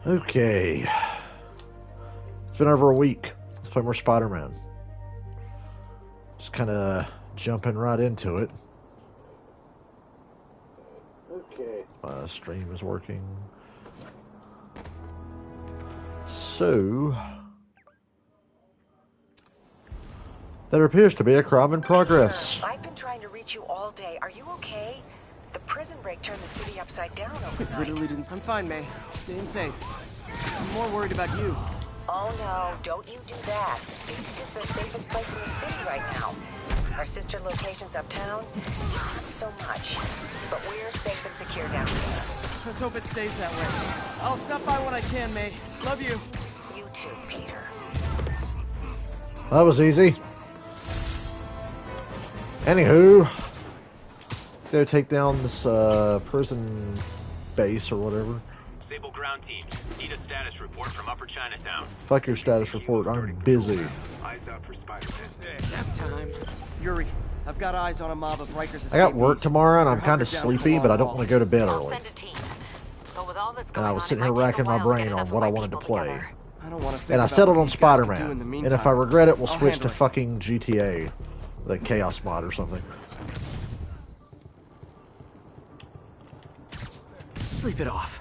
Okay. It's been over a week. Let's play more Spider-Man. Just kind of jumping right into it. Okay. My stream is working. So, there appears to be a crime in progress. I've been trying to reach you all day. Are you okay? The prison break turned the city upside down overnight. Literally didn't. I'm fine, May. Staying safe. I'm more worried about you. Oh no, don't you do that. This is the safest place in the city right now. Our sister locations uptown, not so much. But we're safe and secure down here. Let's hope it stays that way. I'll stop by when I can, May. Love you. You too, Peter. That was easy. Anywho, let's go take down this prison base or whatever. Sable ground team, need a status report from Upper Chinatown. Fuck your status report, I'm busy. Eyes out for Spider-Man. Nap time. Yuri, I've got eyes on a mob of Rikers. I got work tomorrow and I'm kind of sleepy, but I don't want to go to bed early. Send a team. But with all that's And going I was on, sitting it here might take racking a my while to brain get on enough what I right wanted to people play. together. I don't want to think And I about settled what on these guys could do Spider-Man. in the And meantime. if I regret it, we'll I'll switch to handle it. fucking GTA. The Chaos mod or something. Sleep it off.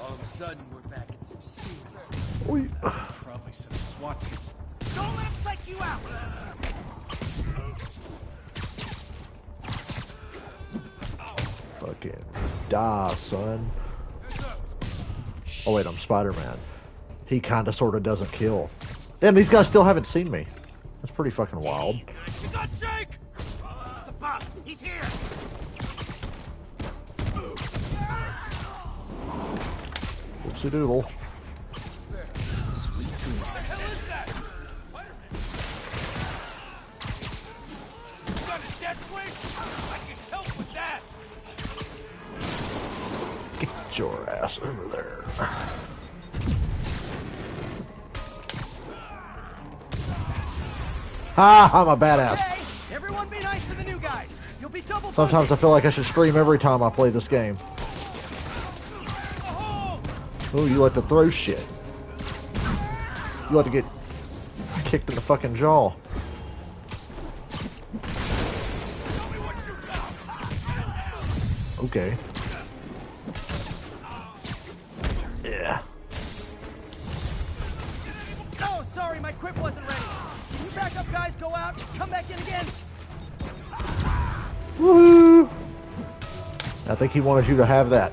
All of a sudden, we're back in some serious. Oi. Probably some SWAT team. Don't let him take you out! Fucking die, son. Oh wait, I'm Spider-Man. He kinda sorta doesn't kill. Damn, these guys still haven't seen me. That's pretty fucking wild. You got Jake! The boss, he's here! Whoopsie doodle. What the hell is that? You got a death wish? I can help with that! Get your ass over there. Ha! I'm a badass. Hey, everyone be nice to the new guys. You'll be double Sometimes I feel like I should stream every time I play this game. Oh, you like to throw shit. You like to get kicked in the fucking jaw. Okay. Yeah. Oh, sorry, my quip wasn't ready. Can you back up, guys? Go out. Come back in again. Woohoo! I think he wanted you to have that.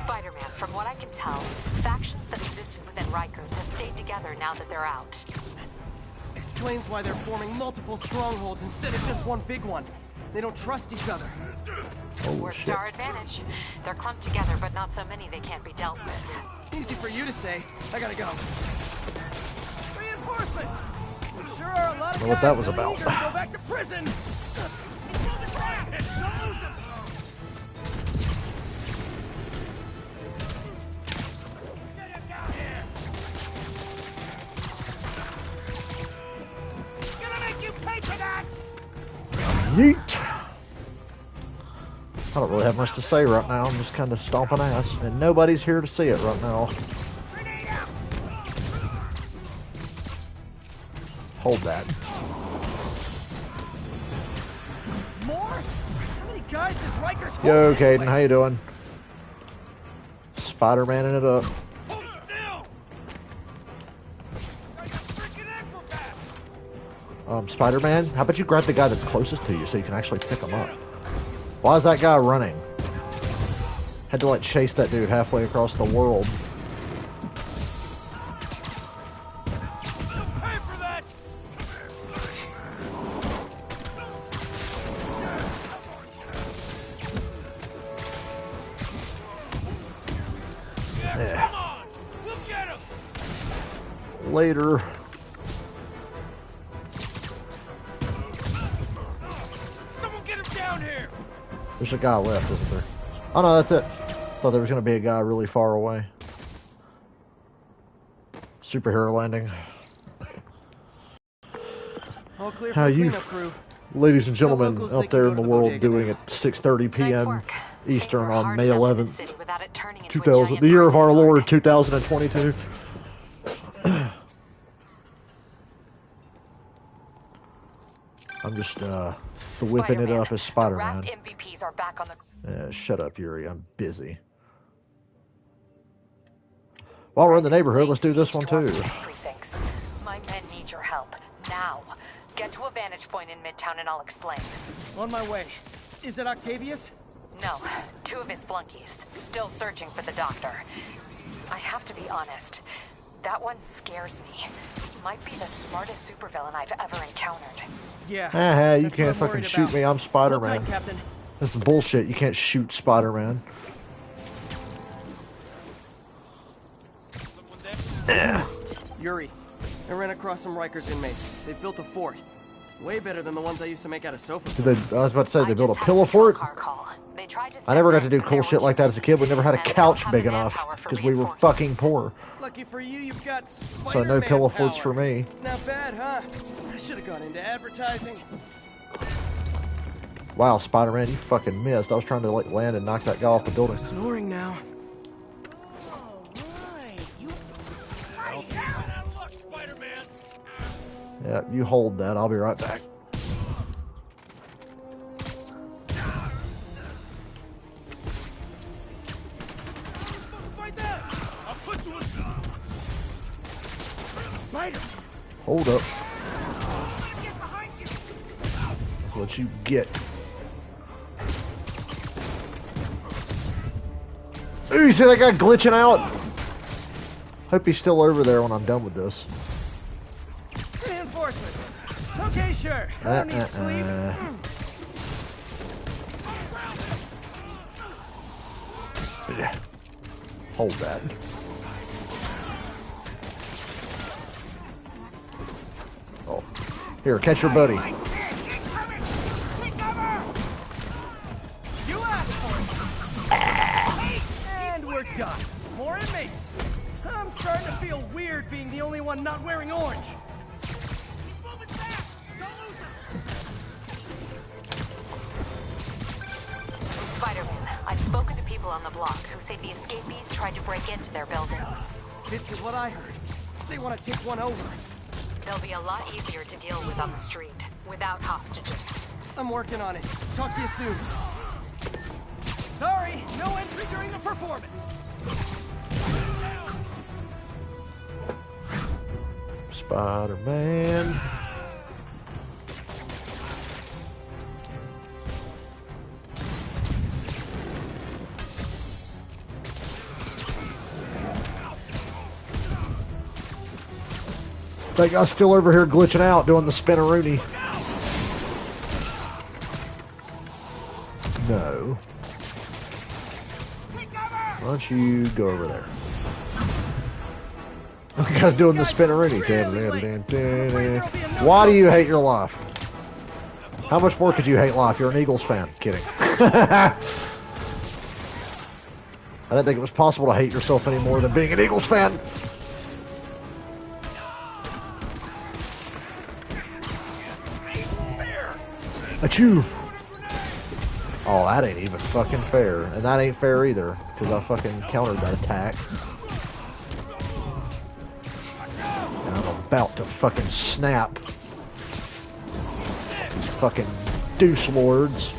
Spider-Man, from what I can tell, factions that existed within Rikers have stayed together now that they're out. Explains why they're forming multiple strongholds instead of just one big one. They don't trust each other. Oh We're shit. Star Advantage. They're clumped together, but not so many they can't be dealt with. Easy for you to say. I gotta go. Reinforcements! We sure are a lot of Know what guys that was really about. eager to go back to prison. Gonna make you pay for that! Yeet. I don't really have much to say right now. I'm just kind of stomping ass, and nobody's here to see it right now. Grenade out! Hold that. More? How many guys does Rikers hold? Yo, Caden, anyway? how you doing? Spider-Maning it up. Hold still! Like a freaking acrobat! Spider-Man, how about you grab the guy that's closest to you so you can actually pick him up? Why is that guy running? Had to like chase that dude halfway across the world. Pay for that! Yeah. Come on! We'll get him! Later. Someone get him down here! There's a guy left, isn't there? Oh no, that's it. Thought there was gonna be a guy really far away. Superhero landing. All clear How for the you, cleanup crew. ladies and Tell gentlemen, locals they out can there go in to the the world bodega doing now. at 6:30 Nice p.m. work. Eastern Things were on hard May enough in the 11th, city without it turning into a 2000, giant the year of prison our yard. Lord 2022. I'm just whipping it Spider-Man, up as the Spider-Man. Raft MVPs are back on the... Shut up, Yuri. I'm busy. While we're in the neighborhood, let's do this one too. Precincts. My men need your help. Now. Get to a vantage point in Midtown and I'll explain. On my way. Is it Octavius? No, 2 of his flunkies. Still searching for the doctor. I have to be honest. That one scares me. Might be the smartest supervillain I've ever encountered. Yeah. Haha, you that's what can't I'm fucking worried shoot about. me. I'm Hold Spider-Man. tight, Captain. That's bullshit. You can't shoot Spider-Man. Yuri, I ran across some Rikers inmates. They built a fort. Way better than the ones I used to make out of sofa. I was about to say, they built a just had pillow patrol fort. car call. They tried to I never got step to in, do but cool there shit were like that as a kid. We never had a and they don't couch have big the enough manpower for because we were reinforcements. fucking poor. Lucky for you, you've got So Spider-Man no pillow power. forts for me. Not bad, huh? I should have gone into advertising. Wow, Spider-Man, you fucking missed. I was trying to like land and knock that guy off the building. Snoring now. Look, Spider-Man. Yeah, you hold that. I'll be right back. Fight that. I'll put you in. Spider. Hold up. Get behind you. That's what you get. Ooh, you see that guy glitching out? Hope he's still over there when I'm done with this. Reinforcements. Okay, sure. I don't need sleep. Yeah. Hold that. Oh. Here, catch your buddy. You asked for it. And we're done. More inmates. I'm starting to feel weird being the only one not wearing orange. Move it fast. Don't lose him. Spider-Man, I've spoken to people on the block who say the escapees tried to break into their buildings. This is what I heard. They want to take one over. They'll be a lot easier to deal with on the street, without hostages. I'm working on it. Talk to you soon. Sorry, no entry during the performance. Spider-Man. That guy's still over here glitching out doing the spinneroonie. No. Why don't you go over there? The guy's doing the spinneroonie. Why do you hate your life? How much more could you hate life? You're an Eagles fan. Kidding. I didn't think it was possible to hate yourself any more than being an Eagles fan. Achoo! Oh, that ain't even fucking fair. And that ain't fair either, because I fucking countered that attack. And I'm about to fucking snap. These fucking deuce lords.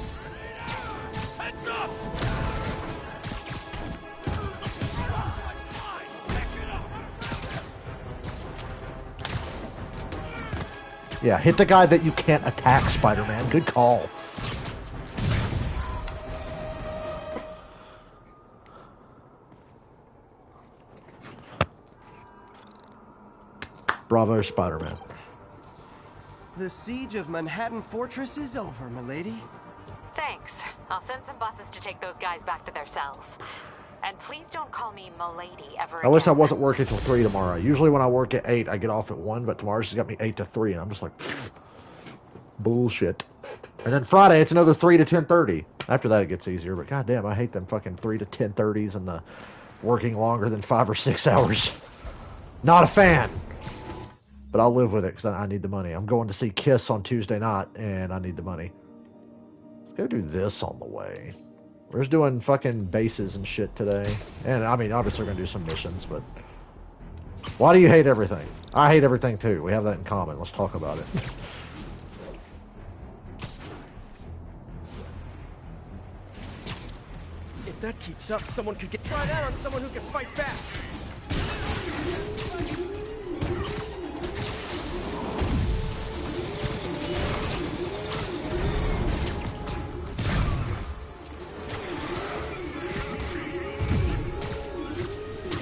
Yeah, hit the guy that you can't attack, Spider-Man. Good call. Bravo, Spider-Man. The siege of Manhattan Fortress is over, milady. Thanks. I'll send some buses to take those guys back to their cells. And please don't call me Milady ever again. I wish I wasn't working till 3 tomorrow. Usually when I work at 8, I get off at 1, but tomorrow she's got me 8 to 3, and I'm just like, bullshit. And then Friday, it's another 3 to 10:30. After that, it gets easier, but goddamn, I hate them fucking 3 to 10:30s and the working longer than 5 or 6 hours. Not a fan. But I'll live with it because I need the money. I'm going to see Kiss on Tuesday night, and I need the money. Let's go do this on the way. We're just doing fucking bases and shit today. And, I mean, obviously we're going to do some missions, but... Why do you hate everything? I hate everything, too. We have that in common. Let's talk about it. If that keeps up, someone could get tried out on someone who can fight back.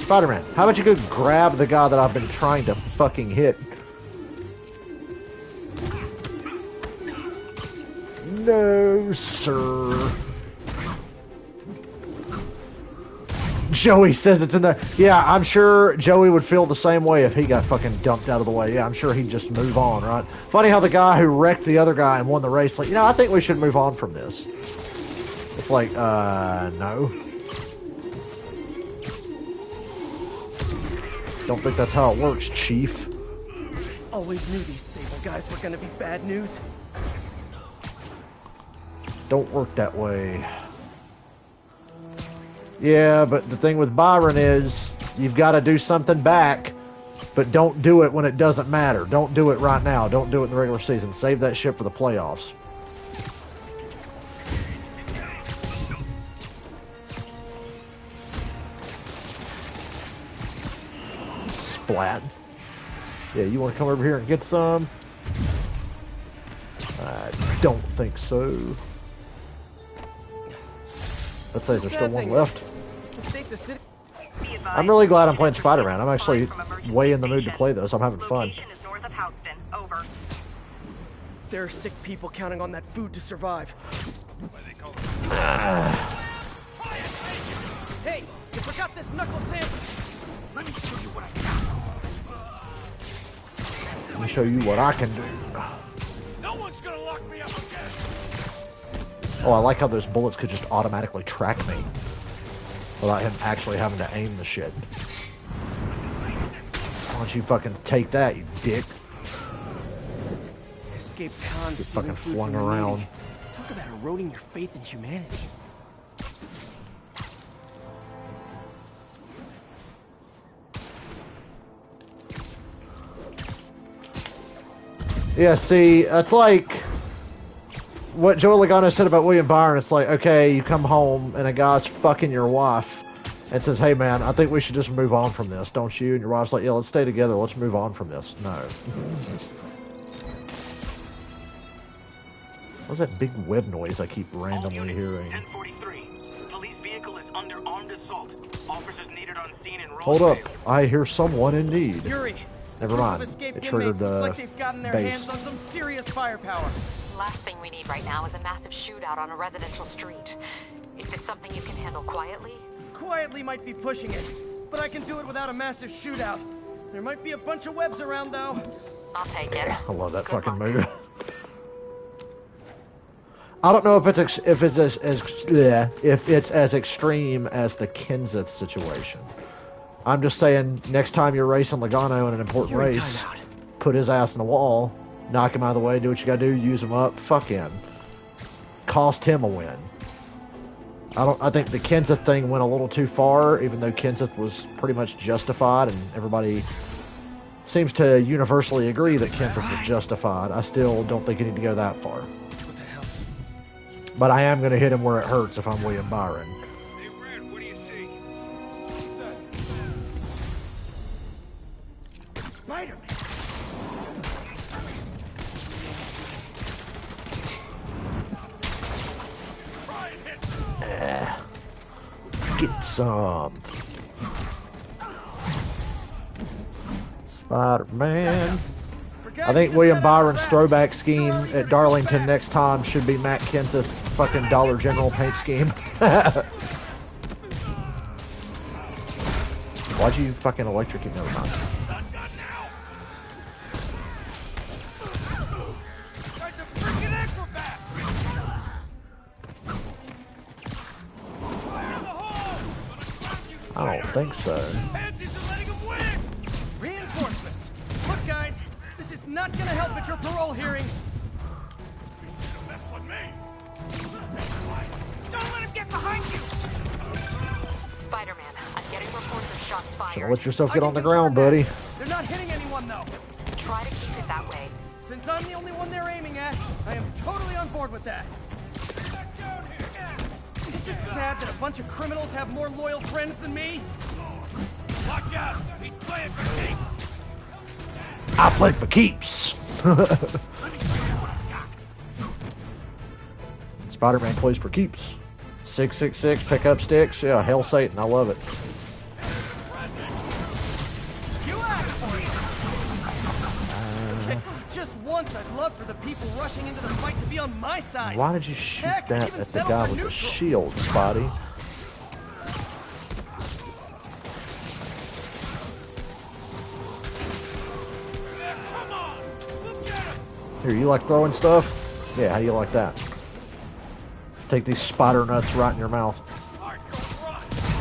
Spider-Man, how about you go grab the guy that I've been trying to fucking hit? No, sir. Joey says it's in there. Yeah, I'm sure Joey would feel the same way if he got fucking dumped out of the way. Yeah, I'm sure he'd just move on, right? Funny how the guy who wrecked the other guy and won the race, like, you know, I think we should move on from this. It's like, no. Don't think that's how it works, Chief. Always knew these Sable guys were gonna be bad news. Don't work that way. Yeah, but the thing with Byron is you've got to do something back, but don't do it when it doesn't matter. Don't do it right now. Don't do it in the regular season. Save that shit for the playoffs. Splat. Yeah, you want to come over here and get some? I don't think so. Let's say there's still one left. I'm really glad I'm playing Spider-Man. I'm actually way in the mood to play this. I'm having fun. There are sick people counting on that food to survive. Hey, you forgot this knuckle sandwich. Let me show you what I got. Let me show you what I can do. No one's gonna lock me up again. Oh, I like how those bullets could just automatically track me without him actually having to aim the shit. Why don't you fucking take that, you dick? Escape cons. Get fucking flung around. Talk about eroding your faith in humanity. Yeah, see, it's like what Joe Logano said about William Byron. It's like, okay, you come home and a guy's fucking your wife and says, hey man, I think we should just move on from this, don't you? And your wife's like, yeah, let's stay together, let's move on from this. No. What's that big web noise I keep randomly hearing? 1043. Police vehicle is under armed assault. Officers needed on scene in Hold up, I hear someone in need. Yuri, Never mind, it triggered the looks like they've gotten their base. hands on some serious firepower. Last thing we need right now is a massive shootout on a residential street. Is this something you can handle quietly? Quietly might be pushing it, but I can do it without a massive shootout. There might be a bunch of webs around, though. I'll take it. I love that Good fucking luck. move. I don't know if it's as extreme as the Kenseth situation. I'm just saying, next time you're racing Logano in an important You're in race, timeout. put his ass in the wall, knock him out of the way, do what you gotta do, use him up, fuck him. Cost him a win. I think the Kenseth thing went a little too far, even though Kenseth was pretty much justified, and everybody seems to universally agree that Kenseth was justified. I still don't think you need to go that far. What the hell? But I am gonna hit him where it hurts if I'm William Byron. Hey, Red, what do you see? Spider-Man! Get some. Spider-Man. I think William Byron's throwback scheme at Darlington next time should be Matt Kenseth's fucking Dollar General paint scheme. Why'd you fucking electrocute me? Never mind. Guy's a freaking acrobat! Fire in the hole! I don't think so. Pansies are letting him win! Reinforcements! Look, guys, not gonna help at your parole hearing. Mess with me. Don't let him get behind you. Spider-Man, I'm getting reports of shots So fired. let yourself I get can on the confirm ground, that. buddy. They're not hitting anyone, though. Try to keep it that way. Since I'm the only one they're aiming at, I am totally on board with that. Is it sad that a bunch of criminals have more loyal friends than me? Watch out. He's playing for keeps. I played for keeps. Spider-Man plays for keeps. 666, pick up sticks. Yeah, hell Satan, I love it. You asked for it. Just once, I'd love for the people rushing into the fight to be on my side. Why did you shoot Heck, I'd that even at the settle guy for with the neutral. shield, Spotty? Come on. Look at him. Here, you like throwing stuff? Yeah, how do you like that? Take these spider nuts right in your mouth.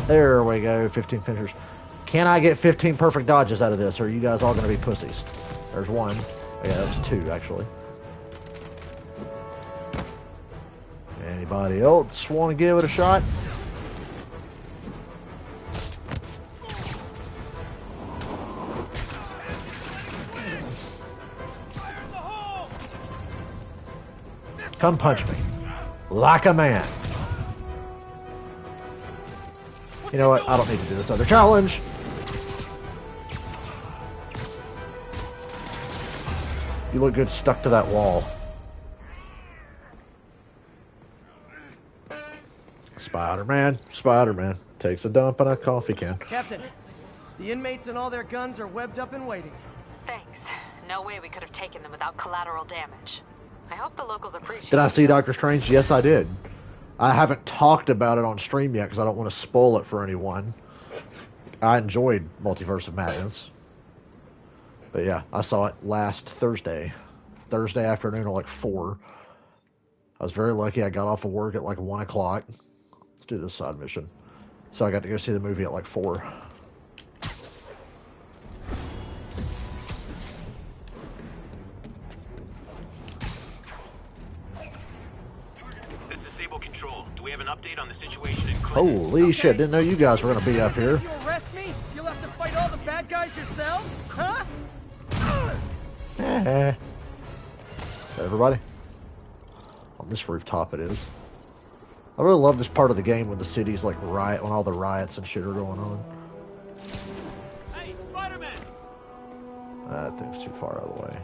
There we go, 15 finishers. Can I get 15 perfect dodges out of this, or are you guys all going to be pussies? There's one. Yeah, that was two, actually. Anybody else want to give it a shot? Come punch me. Like a man. You know what? I don't need to do this other challenge. You look good stuck to that wall. Spider-Man, Spider-Man takes a dump in a coffee can. Captain, the inmates and all their guns are webbed up and waiting. Thanks. No way we could have taken them without collateral damage. I hope the locals appreciate Did I it. see Doctor Strange? Yes, I did. I haven't talked about it on stream yet because I don't want to spoil it for anyone. I enjoyed Multiverse of Madness. But yeah, I saw it last Thursday. Thursday afternoon at like 4. I was very lucky. I got off of work at like 1 o'clock. Let's do this side mission. So I got to go see the movie at like 4. This is Sable Control. Do we have an update on the situation in Clinton? Holy shit, didn't know you guys were going to be up here. If you arrest me, you'll have to fight all the bad guys yourself? Huh? Everybody? On this rooftop it is. I really love this part of the game when the city's like riot, when all the riots and shit are going on. Hey, Spider-Man. That thing's too far out of the way.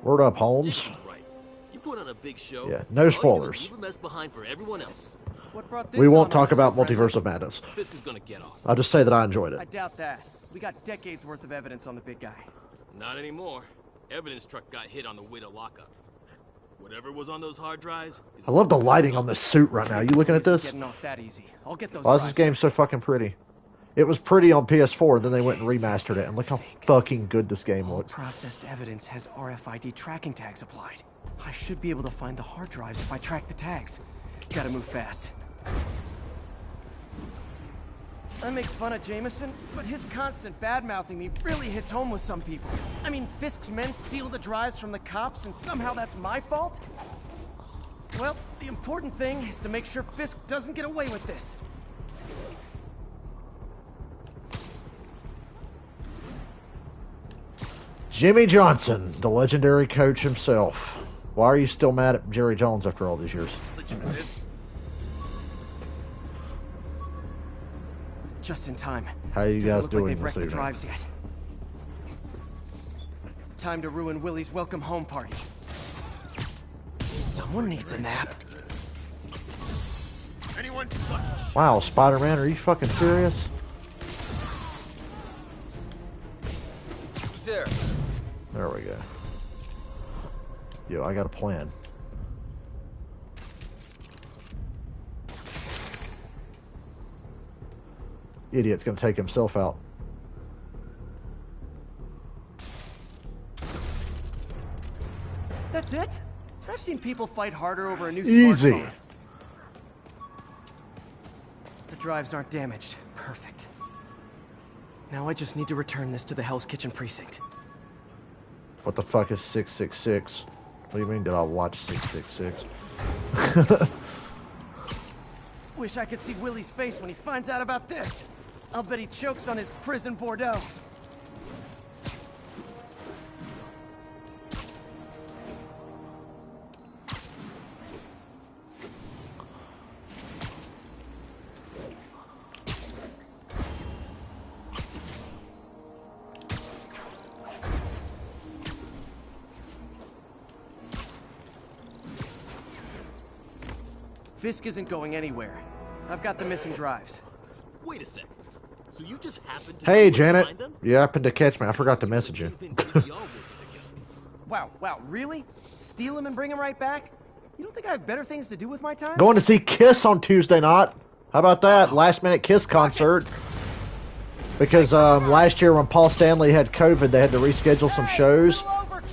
Word up, Holmes. Jason's right. You put on a big show. Yeah, no all you do is spoilers. leave a mess behind for everyone else. What brought this We won't on talk us, about friend? Multiverse of Madness. Fisk is gonna get off. I'll just say that I enjoyed I it. doubt that. We got decades worth of evidence on the big guy. Not anymore. Evidence truck got hit on the way to lockup. Whatever was on those hard drives. Is I love the lighting on this suit right now. You looking at this? Getting off that easy. I'll get those. Why is this drives. game so fucking pretty? It was pretty on PS4, then they went and remastered it, and look how fucking good this game All looks. processed evidence has RFID tracking tags applied. I should be able to find the hard drives if I track the tags. Gotta move fast. I make fun of Jameson, but his constant bad-mouthing me really hits home with some people. I mean, Fisk's men steal the drives from the cops, and somehow that's my fault? Well, the important thing is to make sure Fisk doesn't get away with this. Jimmy Johnson, the legendary coach himself. Why are you still mad at Jerry Jones after all these years? Just in time. How you Doesn't guys look doing like they've this wrecked the evening? drives yet. Time to ruin Willie's welcome home party. Someone needs a nap. Anyone? Wow, Spider-Man, are you fucking serious? Who's there? There we go. Yo, I got a plan. Idiot's gonna take himself out. That's it? I've seen people fight harder over a new Easy. smartphone. The drives aren't damaged. Perfect. Now I just need to return this to the Hell's Kitchen precinct. What the fuck is 666? What do you mean, did I watch 666? Wish I could see Willie's face when he finds out about this. I'll bet he chokes on his prison Bordeaux. Fisk isn't going anywhere. I've got the missing drives. Wait a sec. So you just happened to Hey, know where to Janet. find them? You happened to catch me. I forgot to message you. Wow, really? Steal him and bring him right back? You don't think I have better things to do with my time? Going to see Kiss on Tuesday night. How about that? Last minute Kiss concert. Because last year when Paul Stanley had COVID, they had to reschedule some shows.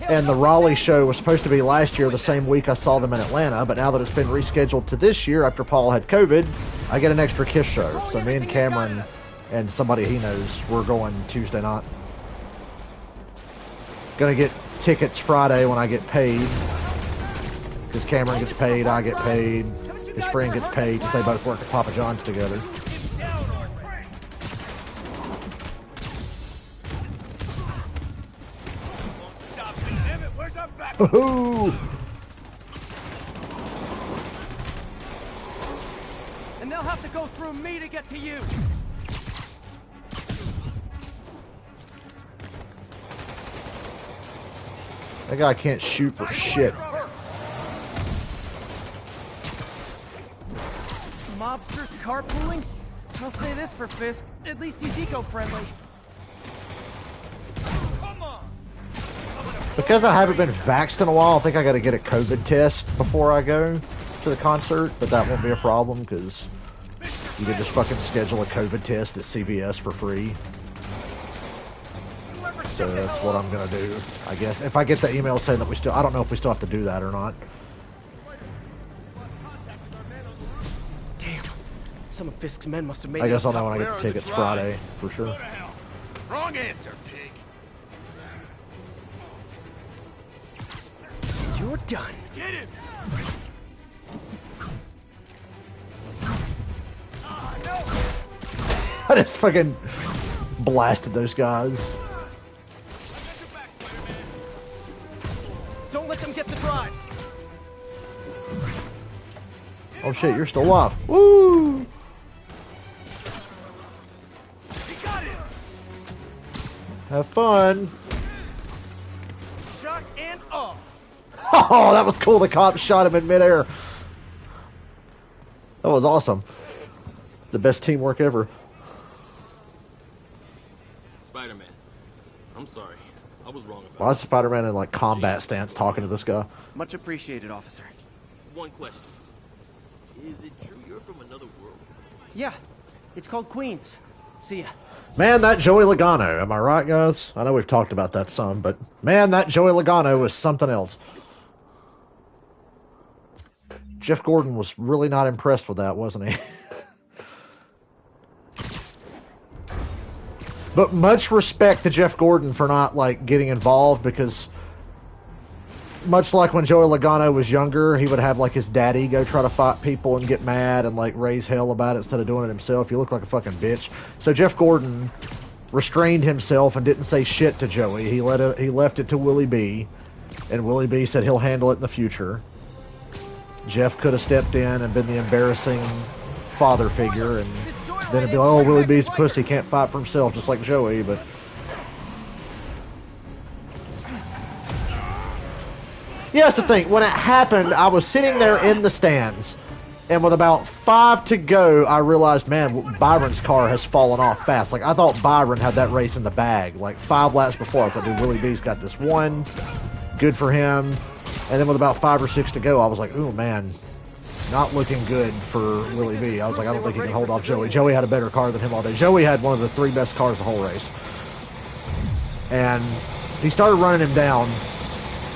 And the Raleigh show was supposed to be last year, the same week I saw them in Atlanta. But now that it's been rescheduled to this year after Paul had COVID, I get an extra Kiss show. So me and Cameron and somebody he knows, we're going Tuesday night. Gonna get tickets Friday when I get paid. Because Cameron gets paid, I get paid, his friend gets paid, because they both work at Papa John's together. Woohoo! And they'll have to go through me to get to you. That guy can't shoot for shit. Mobsters carpooling? I'll say this for Fisk. At least he's eco-friendly. Because I haven't been vaxxed in a while, I think I gotta get a COVID test before I go to the concert, but that won't be a problem, because you can just fucking schedule a COVID test at CVS for free. So that's what I'm gonna do, I guess. If I get the email saying that we still, I don't know if we still have to do that or not. Damn. Some of Fisk's men must have made I it guess I'll up know top. when I get the tickets Friday, for sure. Wrong answer, pig. You're done. Get him! I just fucking blasted those guys. Don't let them get the drives. Oh shit, you're still alive. Woo! He got him! Have fun. Shot and off. Oh, that was cool. The cop shot him in midair. That was awesome. The best teamwork ever. Spider-Man. I'm sorry. I was wrong about Why is Spider-Man in like combat stance talking to this guy? Much appreciated, officer. One question. Is it true you're from another world? Yeah, it's called Queens. See ya. Man, that Joey Logano. Am I right, guys? I know we've talked about that some, but man, that Joey Logano was something else. Jeff Gordon was really not impressed with that, wasn't he? But much respect to Jeff Gordon for not, like, getting involved, because much like when Joey Logano was younger, he would have, like, his daddy go try to fight people and get mad and, like, raise hell about it instead of doing it himself. You look like a fucking bitch. So Jeff Gordon restrained himself and didn't say shit to Joey. He left it to Willie B, and Willie B said he'll handle it in the future. Jeff could have stepped in and been the embarrassing father figure, and then it'd be like, oh, Willie B's a pussy, can't fight for himself, just like Joey, but... Yeah, that's the thing. When it happened, I was sitting there in the stands, and with about 5 to go, I realized, man, Byron's car has fallen off fast. Like, I thought Byron had that race in the bag. Like, 5 laps before, I was like, dude, Willie B's got this one. Good for him. And then with about 5 or 6 to go, I was like, ooh, man, not looking good for Willie B. I was like, I don't think he can hold off Joey. Joey had a better car than him all day. Joey had one of the 3 best cars the whole race. And he started running him down.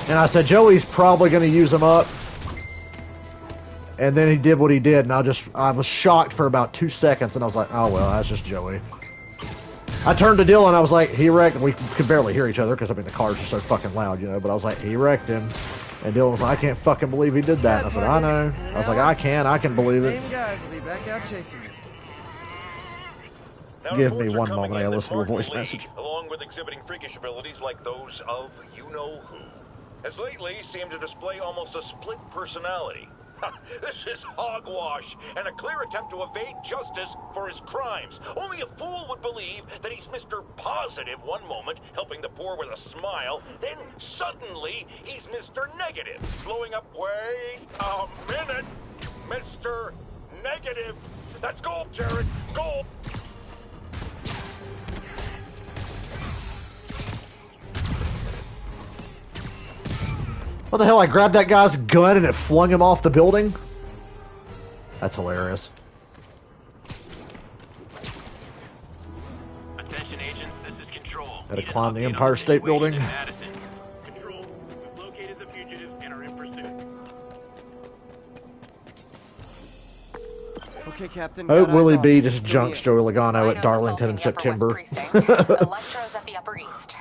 And I said, Joey's probably going to use him up. And then he did what he did. And I was shocked for about 2 seconds. And I was like, oh, well, that's just Joey. I turned to Dylan, I was like, he wrecked, we could barely hear each other, because, I mean, the cars are so fucking loud, you know, but I was like, he wrecked him. And Dylan was like, I can't fucking believe he did that. And I said, I know. I was like, I can believe it. Same guys will be back out chasing me. Now, Give me reports are one coming moment, I in that listen to a voice Martin Lee, message. along with exhibiting freakish abilities like those of you-know-who, has lately seemed to display almost a split personality. This is hogwash and a clear attempt to evade justice for his crimes. Only a fool would believe that he's Mr. Positive one moment, helping the poor with a smile, then suddenly he's Mr. Negative, blowing up. Wait a minute, Mr. Negative. That's gold, Jared. Gold. What the hell, I grabbed that guy's gun and it flung him off the building? That's hilarious. Attention agents, this is Control. Gotta Need an climb the update on Empire State situation Building. in Madison. Control, we've located the fugitive and are in pursuit. Okay, Captain. Hope got eyes Willie on B me. just Fill me junks in. Joey Logano Rhino's at Darlington in assaulting the Upper September. West Precinct. Electro's at the Upper East.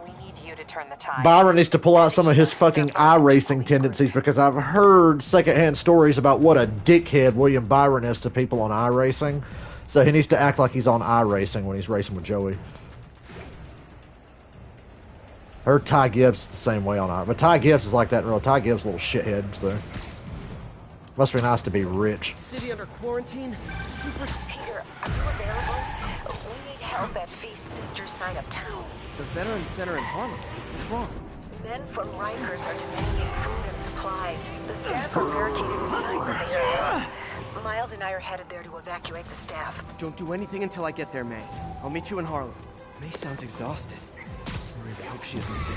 We need you to turn the tide. Byron needs to pull out some of his fucking iRacing tendencies because I've heard secondhand stories about what a dickhead William Byron is to people on iRacing. So he needs to act like he's on iRacing when he's racing with Joey. Heard Ty Gibbs the same way on iRacing. But Ty Gibbs is like that in real. Ty Gibbs is a little shithead, so. Must be nice to be rich. City under quarantine. Super. Peter, are you available? We need help at Feast Sisters sign uptown. The Veterans Center in Harlem. What's wrong? Men from Rikers are demanding food and supplies. The staff are barricaded inside the area. Miles and I are headed there to evacuate the staff. Don't do anything until I get there, May. I'll meet you in Harlem. May sounds exhausted. I really hope she isn't sick.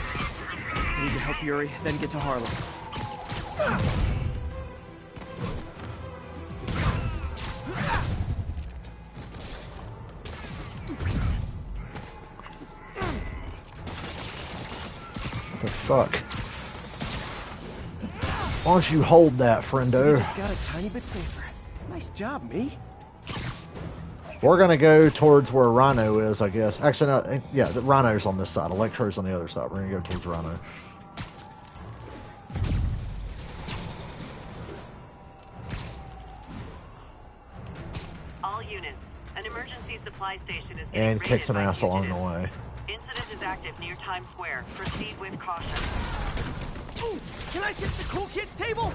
I need to help Yuri, then get to Harlem. What the fuck? Why don't you hold that, City friendo? just got a tiny bit safer. Nice job, me. We're gonna go towards where Rhino is, I guess. Actually, no, yeah, the Rhino's on this side. Electro's on the other side. We're gonna go towards Rhino. All units, an emergency supply station is And kick some ass along the way. Incident is active near Times Square. Proceed with caution. Ooh, can I sit at the cool kids table?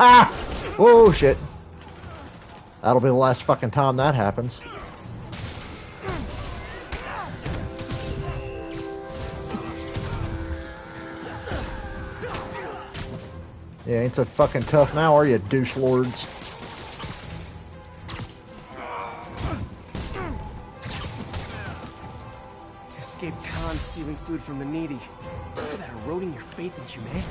Ah! Oh shit. That'll be the last fucking time that happens. Yeah, ain't so fucking tough now, are you, douche lords? Escape cons stealing food from the needy. Talk about eroding your faith in humanity.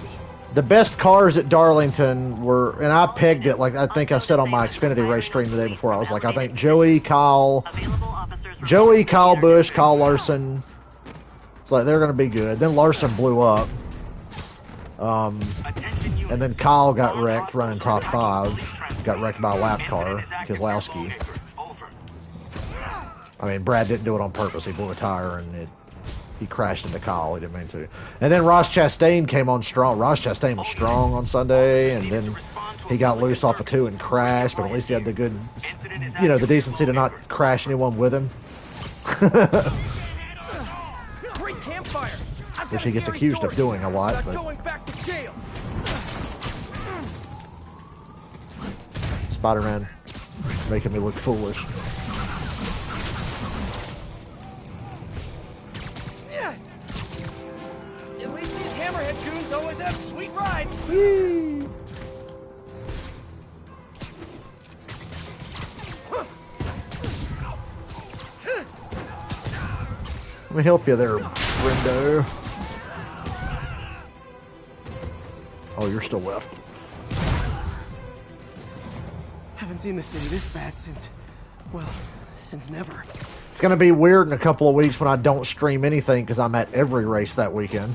The best cars at Darlington were, and I pegged it, like I think I said on my Xfinity race stream the day before, I was like, I think Joey, Kyle, Busch, Kyle Larson. It's like, they're going to be good. Then Larson blew up. And then Kyle got wrecked running top 5. Got wrecked by a lap car, Keselowski. I mean, Brad didn't do it on purpose. He blew a tire and he crashed into Kyle. He didn't mean to. And then Ross Chastain came on strong. Ross Chastain was strong on Sunday, and then he got loose off of 2 and crashed, but at least he had the good, you know, the decency to not crash anyone with him. Great campfire. Which he gets accused of doing a lot, but Going back to jail. Spider-Man making me look foolish. Yeah. At least these hammerhead goons always have sweet rides. Let me help you there, friendo. Oh, you're still left. Haven't seen the city this bad since, well, since never. It's going to be weird in a couple of weeks when I don't stream anything because I'm at every race that weekend.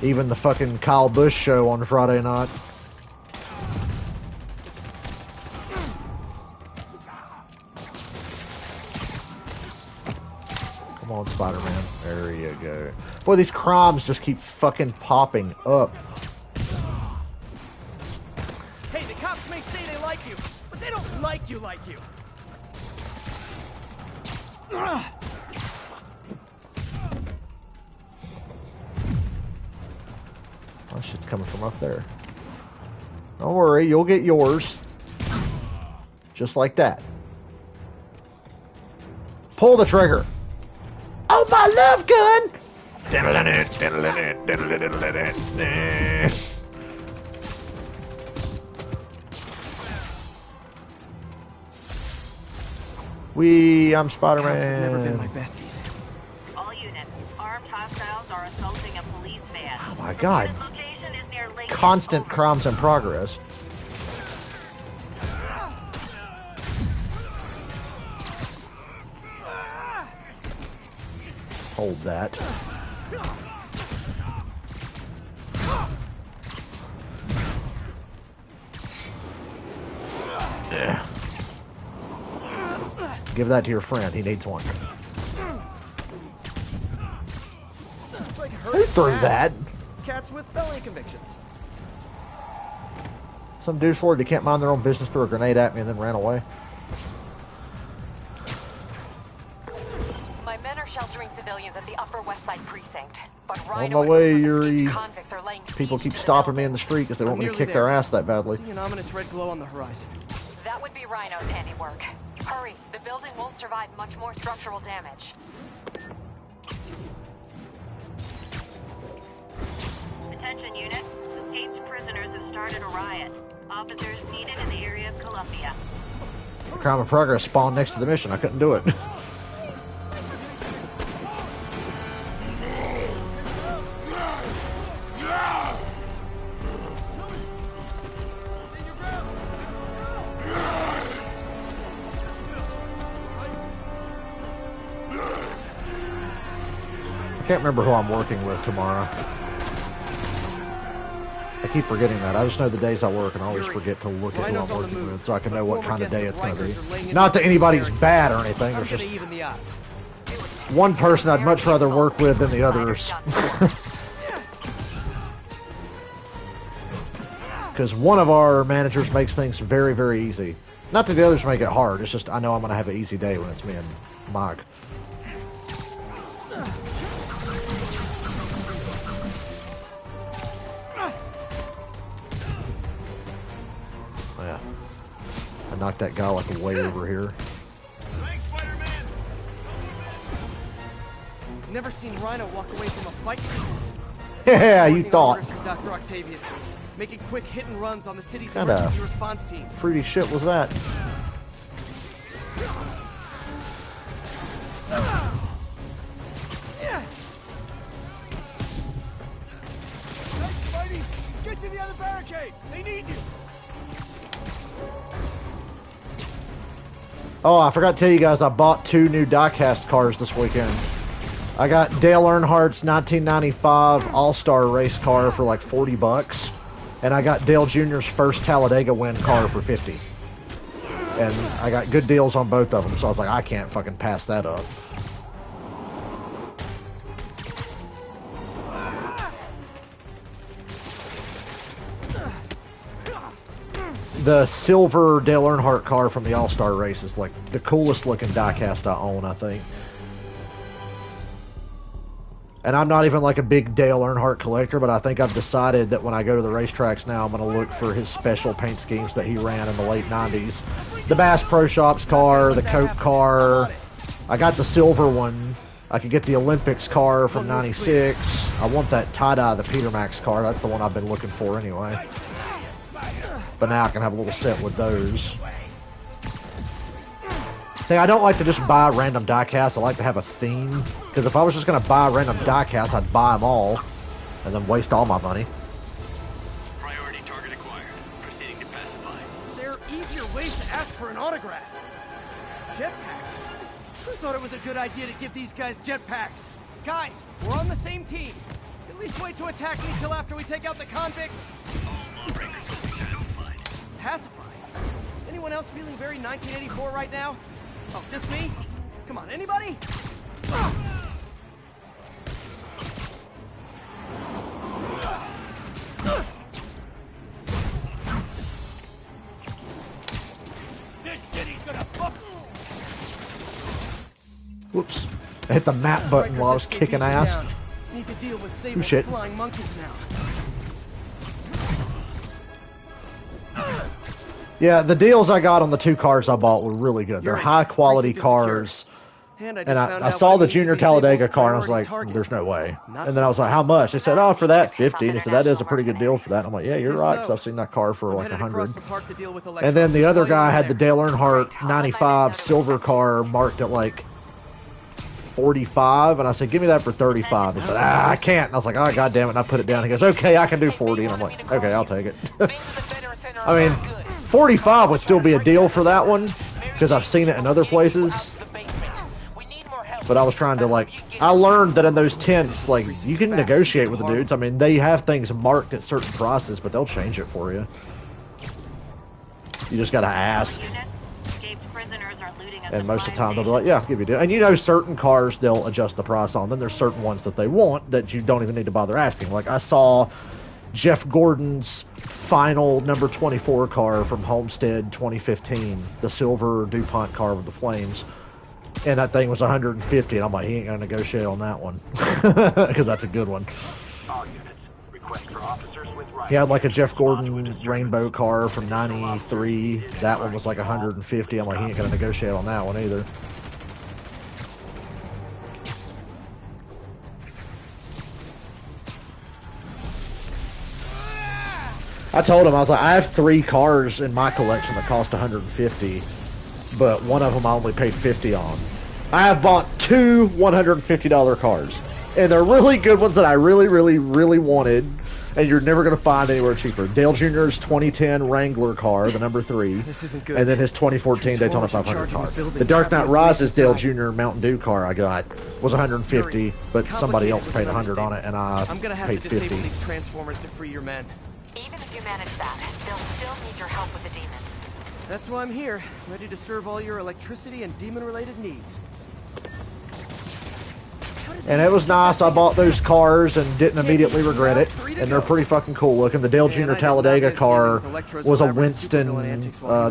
Even the fucking Kyle Busch show on Friday night. Spider-Man. There you go. Boy, these crimes just keep fucking popping up. Hey, the cops may say they like you, but they don't like you. Oh, shit's coming from up there. Don't worry, you'll get yours. Just like that. Pull the trigger. Oh, my love gun! I'm Spider-Man. Cops have never been my besties. All units, armed hostiles are assaulting a police van. Oh my god. This location is near Lake Constant Over. crimes in progress. Hold that. Yeah. Give that to your friend. He needs one. It's like Who threw that? Cats with felony convictions. Some dude swore they can't mind their own business, threw a grenade at me and then ran away. My men are sheltering civilians at the Upper West Side precinct. But On Rhino my way, and Yuri. escaped convicts are laying People siege keep to the stopping me building. in the street because they want me to nearly kick their there. ass that badly. See an ominous red glow on the horizon. That would be Rhino's handiwork. Hurry, the building won't survive much more structural damage. Attention units, escaped prisoners have started a riot. Officers needed in the area of Columbia. Crime in progress spawned next to the mission. I couldn't do it. I can't remember who I'm working with tomorrow. I keep forgetting that. I just know the days I work and I always forget to look at who I'm working with so I can know what kind of day it's going to be. Not that anybody's bad or anything, I'm it's gonna just even the odds. one person I'd much rather work with than the others. Because one of our managers makes things very, very easy. Not that the others make it hard, it's just I know I'm going to have an easy day when it's me and Mike. Yeah. I knocked that guy like way over here. Thanks, Spider-Man. Never seen Rhino walk away from a fight like this. Yeah, you Working on thought. orders from Dr. Octavius, making quick hit and runs on the city's Kinda emergency response teams. Fruity shit was that? Thanks, Spidey. Get to the other barricade. They need you. Oh, I forgot to tell you guys, I bought 2 new diecast cars this weekend. I got Dale Earnhardt's 1995 All-Star race car for like $40, and I got Dale Jr.'s first Talladega win car for $50. And I got good deals on both of them, so I was like, I can't fucking pass that up. The silver Dale Earnhardt car from the All-Star race is like the coolest looking diecast I own, I think. And I'm not even like a big Dale Earnhardt collector, but I think I've decided that when I go to the racetracks now, I'm going to look for his special paint schemes that he ran in the late 90s. The Bass Pro Shops car, the Coke car. I got the silver one. I could get the Olympics car from 96. I want that tie-dye, the Peter Max car. That's the one I've been looking for anyway. But now I can have a little set with those. See, I don't like to just buy random diecasts. I like to have a theme. Because if I was just going to buy random diecasts, I'd buy them all. And then waste all my money. Priority target acquired. Proceeding to pacify. There are easier ways to ask for an autograph. Jetpacks. Who thought it was a good idea to give these guys jetpacks? Guys, we're on the same team. At least wait to attack me till after we take out the convicts. Pacified? Anyone else feeling very 1984 right now? Oh, just me? Come on, anybody? Whoops. I hit the map button while I was kicking ass. Need to deal with Oh, shit. flying monkeys now. Yeah, the deals I got on the 2 cars I bought were really good. They're high quality cars. And I saw the Junior Talladega car and I was like, there's no way. And then I was like, how much? They said, oh, for that, 50. And he said, that is a pretty good deal for that. And I'm like, yeah, you're right, because I've seen that car for like 100. And then the other guy had the Dale Earnhardt 95 silver car marked at like 45. And I said, give me that for 35. He said, I can't. And I was like, oh, God damn it. And I put it down. He goes, okay, I can do 40. And I'm like, okay, I'll take it. I mean, 45 would still be a deal for that one, because I've seen it in other places. But I was trying to, like, I learned that in those tents, like, you can negotiate with the dudes. I mean, they have things marked at certain prices, but they'll change it for you. You just gotta ask. And most of the time they'll be like, yeah, I'll give you a deal. And you know, certain cars they'll adjust the price on. Then there's certain ones that they want that you don't even need to bother asking. Like, I saw Jeff Gordon's final number 24 car from Homestead 2015, the silver DuPont car with the flames. And that thing was 150, and I'm like, he ain't gonna negotiate on that one, because that's a good one. He had like a Jeff Gordon rainbow car from '93. That one was like 150. I'm like, he ain't gonna negotiate on that one either. I told him, I was like, I have 3 cars in my collection that cost 150. But one of them I only paid 50 on. I have bought 2 $150 cars. And they're really good ones that I really, really, really wanted. And you're never going to find anywhere cheaper. Dale Jr.'s 2010 Wrangler car, the number 3. This isn't good. And then his 2014 Daytona 500 car. The Dark Knight Rises Dale Jr. Mountain Dew car I got was 150, but somebody else paid 100 on it, and I I'm gonna have paid to 50. disable these transformers to free your men. Even if you manage that, they'll still need your help with the demons. That's why I'm here, ready to serve all your electricity and demon-related needs. And it was nice. I bought those cars and didn't immediately regret it. And they're pretty fucking cool looking. The Dale Jr. Talladega car was a Winston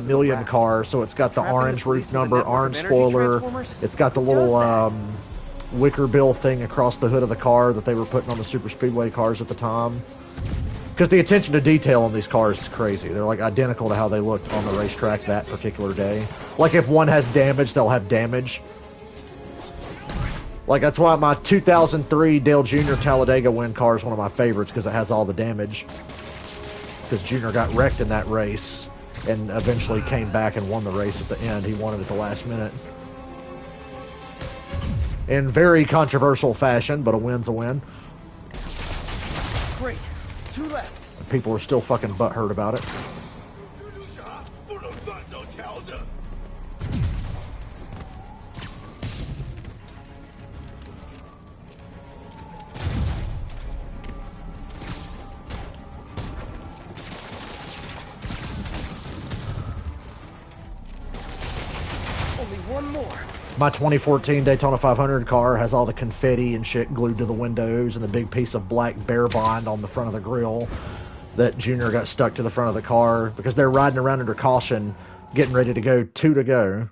Million car, so it's got the orange roof number, orange spoiler. It's got the little wicker bill thing across the hood of the car that they were putting on the super speedway cars at the time. Because the attention to detail on these cars is crazy. They're like identical to how they looked on the racetrack that particular day. Like if one has damage, they'll have damage. Like that's why my 2003 Dale Jr. Talladega win car is one of my favorites, because it has all the damage. Because Jr. got wrecked in that race and eventually came back and won the race at the end. He won it at the last minute. In very controversial fashion, but a win's a win. Great. 2 left. And people are still fucking butthurt about it. Only one more. My 2014 Daytona 500 car has all the confetti and shit glued to the windows and the big piece of black Bear Bond on the front of the grill that Junior got stuck to the front of the car because they're riding around under caution, getting ready to go 2 to go.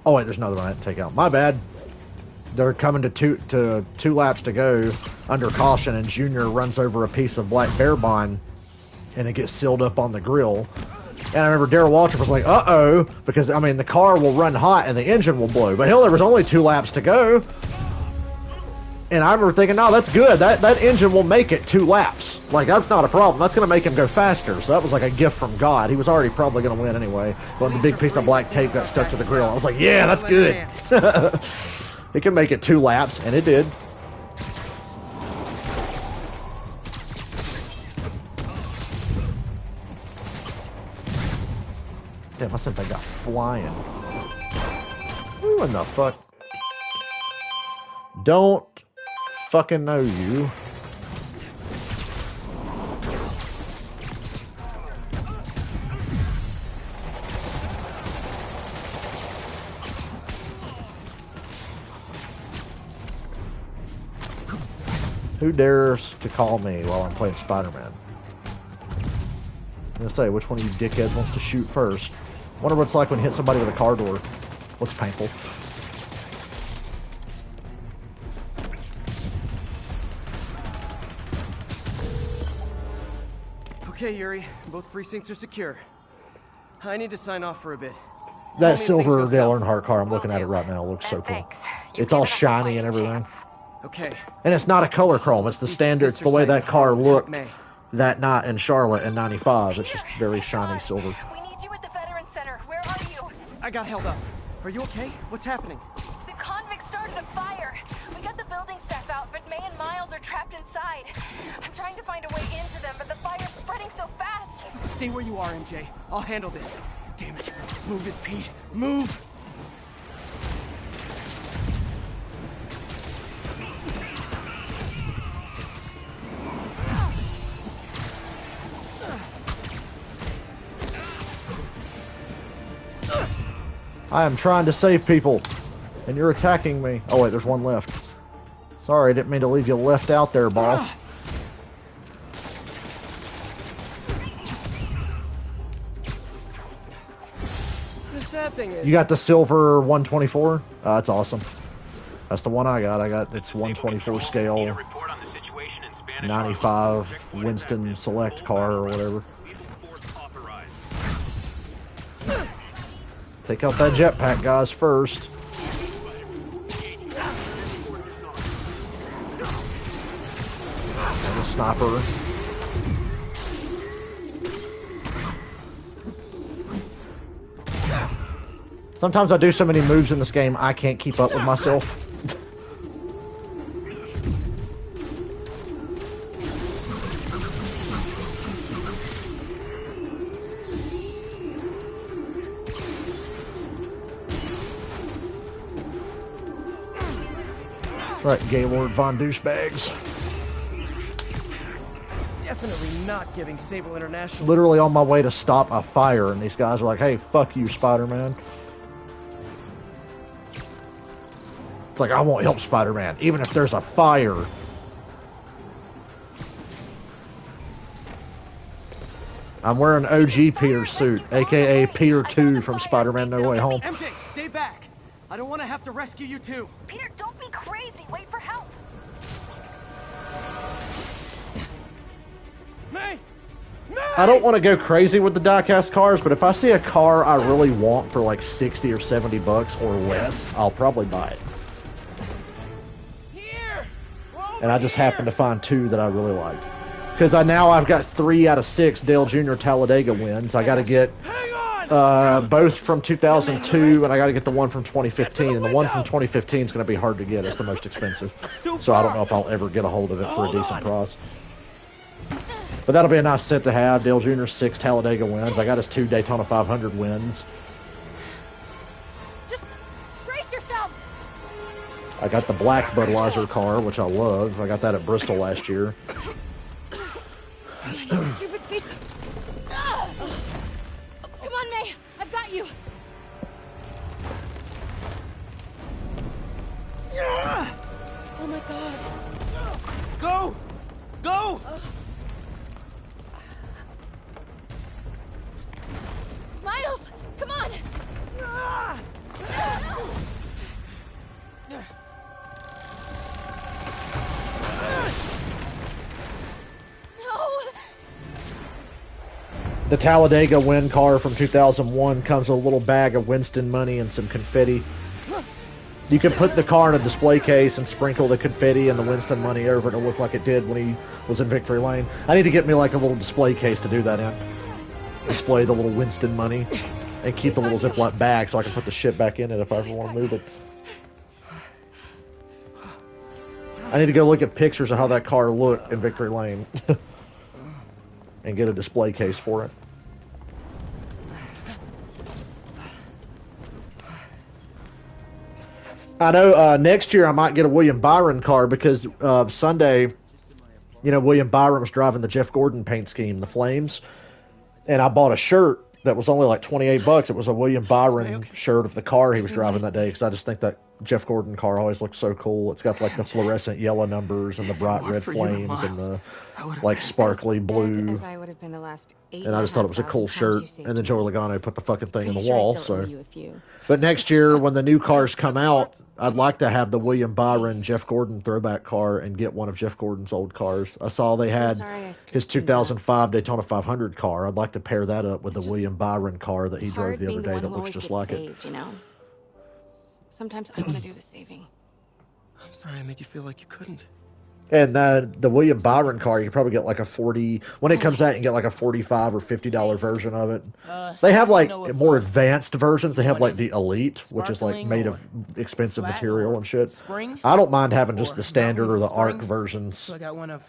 Oh wait, there's another one I had to take out. My bad. They're coming to two laps to go under caution, and Junior runs over a piece of black Bear Bond and it gets sealed up on the grill. And I remember Darrell Waltrip was like, uh-oh, because, I mean, the car will run hot and the engine will blow. But hell, there was only 2 laps to go. And I remember thinking, no, that's good. That engine will make it 2 laps. Like, that's not a problem. That's going to make him go faster. So that was like a gift from God. He was already probably going to win anyway. But the big piece of black tape got stuck to the grill. I was like, yeah, that's good. It can make it 2 laps, and it did. Damn, I think I got flying. Who in the fuck? Don't fucking know you. Who dares to call me while I'm playing Spider-Man? I'm gonna say, which one of you dickheads wants to shoot first? Wonder what it's like when you hit somebody with a car door. Looks painful. Okay, Yuri. Both precincts are secure. I need to sign off for a bit. That Tell me if things silver go Dale south. Earnhardt car, I'm looking at it right now. It looks so cool. It's all shiny and everything. Okay. And it's not a color chrome. It's the standard. It's the way that car looked that night in Charlotte in '95. It's just very shiny silver. We need you at the Veterans Center. Where are you? I got held up. Are you okay? What's happening? The convicts started a fire. We got the building staff out, but May and Miles are trapped inside. I'm trying to find a way into them, but the fire's spreading so fast. Stay where you are, MJ. I'll handle this. Damn it. Move it, Pete. Move! I am trying to save people, and you're attacking me. Oh wait, there's one left. Sorry, I didn't mean to leave you left out there, boss. The sad thing is... You got the silver 124? That's awesome. That's the one I got. It's 124 scale, 95 Winston Select car or whatever. Take out that jetpack, guys, first. And a sniper. Sometimes I do so many moves in this game, I can't keep up with myself. Right, Gaylord Von Douchebags. Definitely not giving Sable International... Literally on my way to stop a fire, and these guys are like, hey, fuck you, Spider-Man. It's like, I won't help Spider-Man, even if there's a fire. I'm wearing OG Peter's suit, a.k.a. Peter 2 from Spider-Man No Way Home. MJ, stay back! I don't want to have to rescue you too. Peter, don't be crazy. Wait for help. May! I don't want to go crazy with the die-cast cars, but if I see a car I really want for like 60 or 70 bucks or less, I'll probably buy it. Here! And I just happened to find two that I really liked. Because I've got 3 out of 6 Dale Jr. Talladega wins. I got to get both from 2002, and I got to get the one from 2015. And the one from 2015 is going to be hard to get. It's the most expensive. So I don't know if I'll ever get a hold of it for a decent price. But that'll be a nice set to have. Dale Jr.'s 6 Talladega wins. I got his 2 Daytona 500 wins. Just brace yourselves. I got the black Budweiser car, which I love. I got that at Bristol last year. Stupid piece of... Come on, May. I've got you. Oh my god. Go! Go! Miles, come on. The Talladega win car from 2001 comes with a little bag of Winston money and some confetti. You can put the car in a display case and sprinkle the confetti and the Winston money over it to look like it did when he was in Victory Lane. I need to get me like a little display case to do that in. Display the little Winston money and keep the little Ziploc bag so I can put the shit back in it if I ever want to move it. I need to go look at pictures of how that car looked in Victory Lane and get a display case for it. I know next year I might get a William Byron car because Sunday, you know, William Byron was driving the Jeff Gordon paint scheme, the Flames, and I bought a shirt that was only like $28. It was a William Byron shirt of the car he was driving that day because I just think that Jeff Gordon car always looks so cool. It's got like the fluorescent yellow numbers and the bright More red for you, flames and Miles. the I would've like been sparkly Dead blue. as I would have been the last 8 And I just thought it was a cool 5,000 times shirt. you saved And then me. Joey Logano put the fucking thing in the Pretty sure I wall. still owe So, you a few. but next year when the new cars come out, I'd like to have the William Byron Jeff Gordon throwback car and get one of Jeff Gordon's old cars. I saw they had sorry I screwed his things up. 2005 Daytona 500 car. I'd like to pair that up with the It's just William Byron car that he drove Hard the being other the day one that who looks always just gets like it. saved, you know? Sometimes I want to do the saving. I'm sorry I made you feel like you couldn't. And the William Byron car, you can probably get like a 40 when it comes out. You can get like a $45 or $50 version of it. They have like more advanced versions. They have like the Elite, which is like made of expensive material and shit. Spring? I don't mind having just the standard or the Spring? ARC versions So I got one of...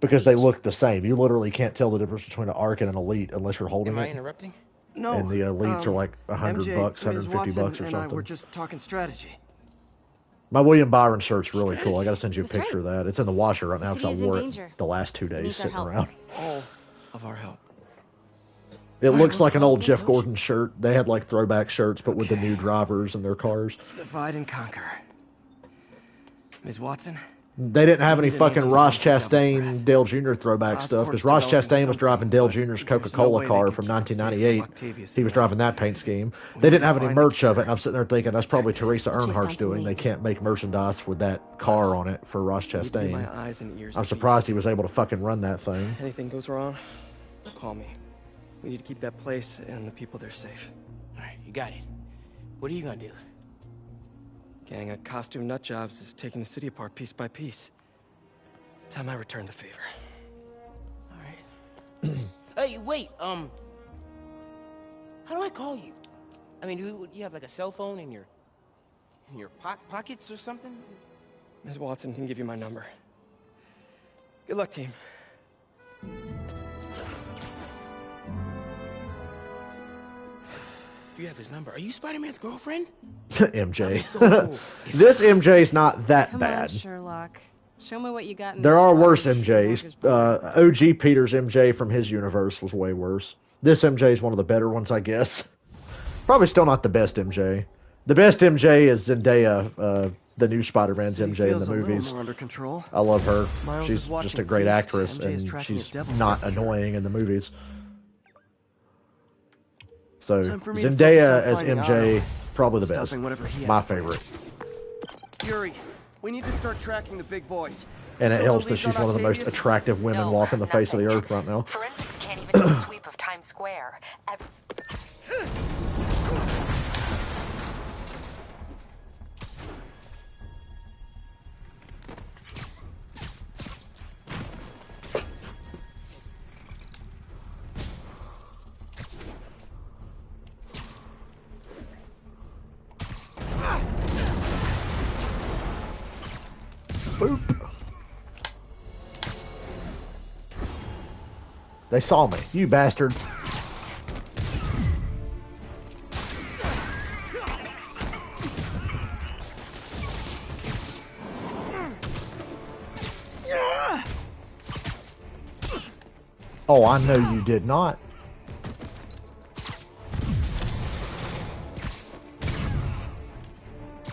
because they look the same. You literally can't tell the difference between an ARC and an Elite unless you're holding Am I it. interrupting? No. And the Elites are like $100, MJ, $150 Ms. Watson or and I were something. just talking strategy. My William Byron shirt's really cool. I gotta send you a That's right. picture of that. It's in the washer right now The because I city is in wore danger. it the last 2 days needs our sitting help. around. All of our help. It Alright, looks well, like an old I'll Jeff push. Gordon shirt. They had like throwback shirts, but with the new drivers and their cars. Divide and conquer. Ms. Watson? They didn't have any We didn't fucking need to Ross see Devil's Chastain, Breath. Dale Jr. throwback Oscorp's stuff because Ross developing Chastain was driving something, Dale but Jr.'s there's no Coca-Cola way they car can from keep it safe from 1998. Octavius He was and driving that paint scheme. We They need didn't to have any find the merch of it, cure. and I'm sitting there thinking that's probably Teresa Chased Earnhart's down some doing. They leads. can't make merchandise with that car on it for Ross You need to be my Chastain. eyes and ears I'm and surprised feet. he was able to fucking run that thing. Anything goes wrong, call me. We need to keep that place and the people there safe. Alright, you got it. What are you gonna do? Gang of costume nut jobs is taking the city apart piece by piece. Time I return the favor. Alright. Hey, wait, how do I call you? I mean, you have like a cell phone in your pockets or something? Ms. Watson can give you my number. Good luck, team. You have his number. Are you Spider-Man's girlfriend? MJ. so cool. This MJ's not that Come bad. on, Sherlock. Show me what you got in There this are worse garbage MJs. mortgage book. OG Peter's MJ from his universe was way worse. This MJ is one of the better ones, I guess. Probably still not the best MJ. The best MJ is Zendaya, the new Spider-Man's City MJ in feels the a little movies. more under control. I love her. Miles She's is watching just a great Feast. actress, MJ is and tracking a she's devil not breath here. annoying in the movies. So Time for me to Zendaya focus as on finding MJ, Otto. probably the best. Stopping whatever he has My planned. favorite. Yuri, we need to start tracking the big boys. And it Still no helps that leads she's on one of the most Octavius? attractive women No, walking the face of the nothing. earth right now. Forensics can't even do a sweep of Times Square. Boop. They saw me, you bastards. Oh, I know you did not.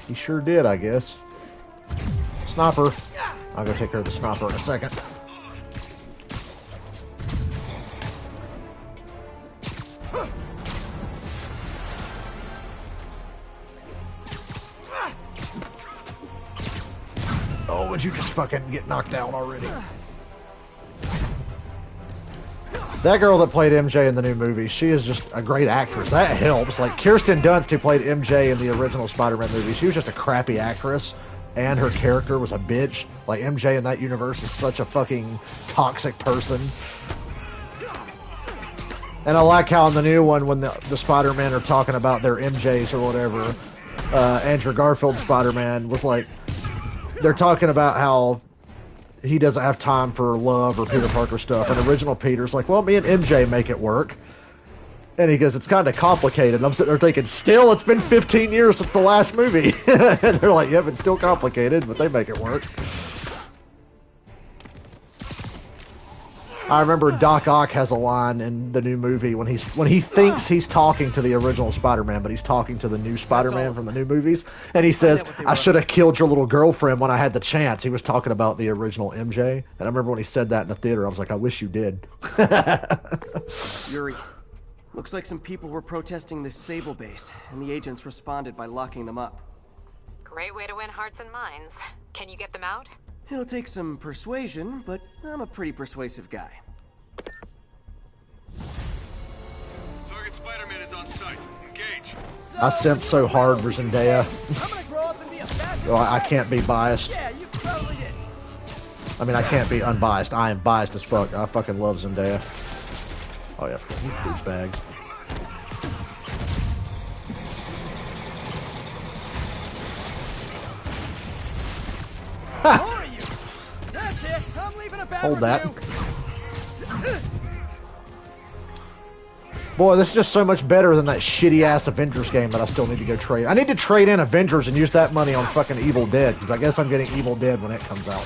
You sure did, I guess. Sniper. I'll go take care of the sniper in a second. Oh, would you just fucking get knocked down already? That girl that played MJ in the new movie, she is just a great actress. That helps. Like, Kirsten Dunst, who played MJ in the original Spider-Man movie, she was just a crappy actress, and her character was a bitch. Like, MJ in that universe is such a fucking toxic person. And I like how in the new one, when the Spider-Man are talking about their MJs or whatever, Andrew Garfield's Spider-Man was like, they're talking about how he doesn't have time for love or Peter Parker stuff. And original Peter's like, well, me and MJ make it work. And he goes, it's kind of complicated. And I'm sitting there thinking, still, it's been 15 years since the last movie. And they're like, yeah, it's still complicated, but they make it work. I remember Doc Ock has a line in the new movie when he thinks he's talking to the original Spider-Man, but he's talking to the new Spider-Man from the new movies, and he says, "I should have killed your little girlfriend when I had the chance." He was talking about the original MJ, and I remember when he said that in the theater, I was like, "I wish you did." Yuri, looks like some people were protesting this Sable base, and the agents responded by locking them up. Great way to win hearts and minds. Can you get them out? It'll take some persuasion, but I'm a pretty persuasive guy. Target Spider-Man is on site. Engage. I simped so hard for Zendaya. I'm gonna grow up and be a fascist. Well, I can't be biased. Yeah, you probably did. I mean, I can't be unbiased. I am biased as fuck. I fucking love Zendaya. Oh yeah, douchebags. Ha! That's it. I'm leaving a bad Hold that. review. Boy, this is just so much better than that shitty-ass Avengers game that I still need to go trade. I need to trade in Avengers and use that money on fucking Evil Dead, because I guess I'm getting Evil Dead when it comes out.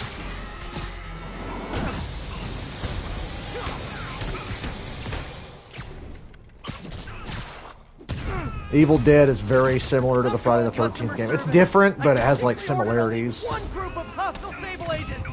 Evil Dead is very similar to the Friday the 13th game. It's different, but it has, like, similarities. One group of hostile Sable agents.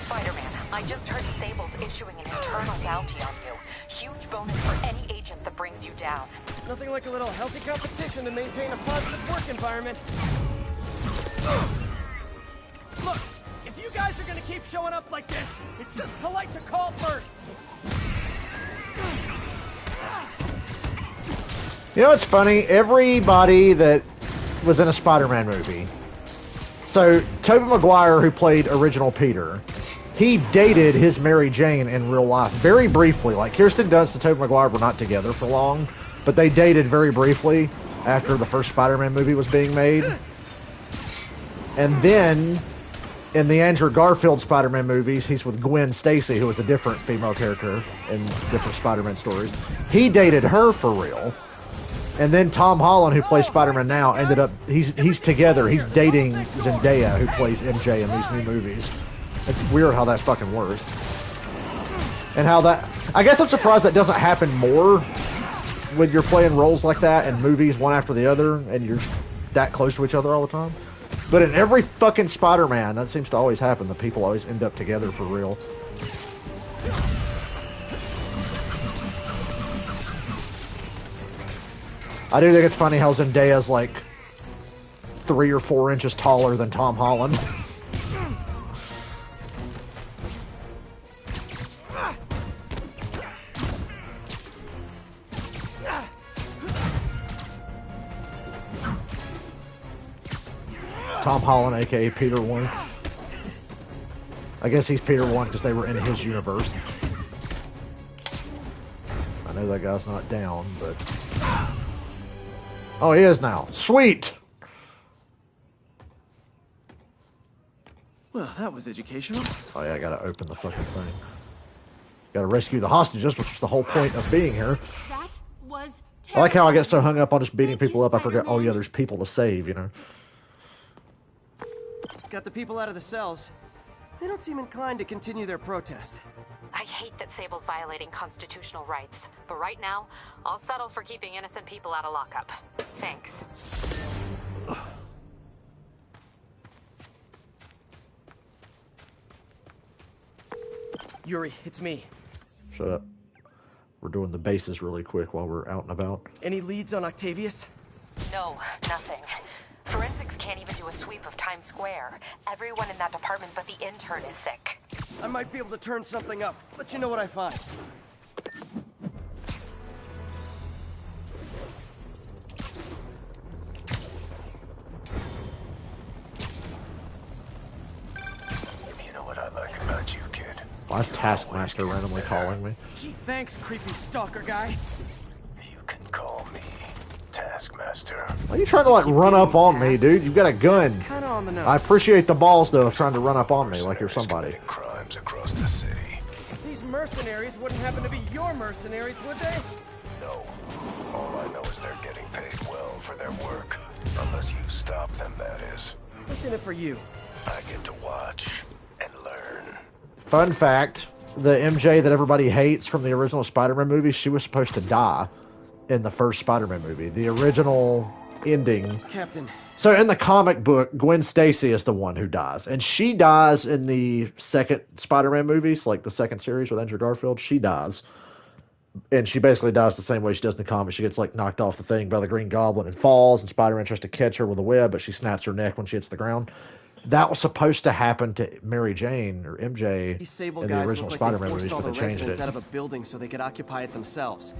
Spider-Man, I just heard Sable's issuing an internal bounty on you. Huge bonus for any agent that brings you down. Nothing like a little healthy competition to maintain a positive work environment. Look, if you guys are gonna keep showing up like this, it's just polite to call first. You know what's funny? Everybody that was in a Spider-Man movie. So, Tobey Maguire, who played original Peter, he dated his Mary Jane in real life. Very briefly. Like, Kirsten Dunst and Tobey Maguire were not together for long, but they dated very briefly after the first Spider-Man movie was being made. And then, in the Andrew Garfield Spider-Man movies, he's with Gwen Stacy, who was a different female character in different Spider-Man stories. He dated her for real. And then Tom Holland, who plays Spider-Man now, ended up, he's together, he's dating Zendaya, who plays MJ in these new movies. It's weird how that fucking works. And how that, I guess I'm surprised that doesn't happen more when you're playing roles like that in movies one after the other, and you're that close to each other all the time. But in every fucking Spider-Man, that seems to always happen. The people always end up together for real. I do think it's funny how Zendaya's like 3 or 4 inches taller than Tom Holland. Tom Holland, aka Peter 1. I guess he's Peter 1 because they were in his universe. I know that guy's not down, but... Oh, he is now. Sweet! Well, that was educational. Oh yeah, I gotta open the fucking thing. Gotta rescue the hostages, which is the whole point of being here. That was I like how I get so hung up on just beating people up, I forget, oh yeah, there's people to save, you know. Got the people out of the cells. They don't seem inclined to continue their protest. I hate that Sable's violating constitutional rights, but right now, I'll settle for keeping innocent people out of lockup. Thanks. Yuri, it's me. Shut up. We're doing the bases really quick while we're out and about. Any leads on Octavius? No, nothing. Forensics can't even do a sweep of Times Square. Everyone in that department but the intern is sick. I might be able to turn something up. Let you know what I find. You know what I like about you, kid? Why is Taskmaster randomly calling me? Gee, thanks, creepy stalker guy. You can call me Taskmaster. Why are you trying to like run up on me, dude? You've got a gun. Kinda on the nose. I appreciate the balls though of trying to run up on me like you're somebody. Crimes across the city. These mercenaries wouldn't happen to be your mercenaries, would they? No. All I know is they're getting paid well for their work. Unless you stop in it for you? I get to watch and learn. Fun fact, the MJ that everybody hates from the original Spider-Man movie, she was supposed to die in the first Spider-Man movie. The original ending. Captain. So in the comic book, Gwen Stacy is the one who dies. And she dies in the second Spider-Man movies, like the second series with Andrew Garfield. She dies. And she basically dies the same way she does in the comics. She gets like knocked off the thing by the Green Goblin and falls, and Spider-Man tries to catch her with a web, but she snaps her neck when she hits the ground. That was supposed to happen to Mary Jane or MJ These Sable in the guys original look like Spider-Man they movies, forced all but the they changed residents it. out of a building so they could occupy it themselves.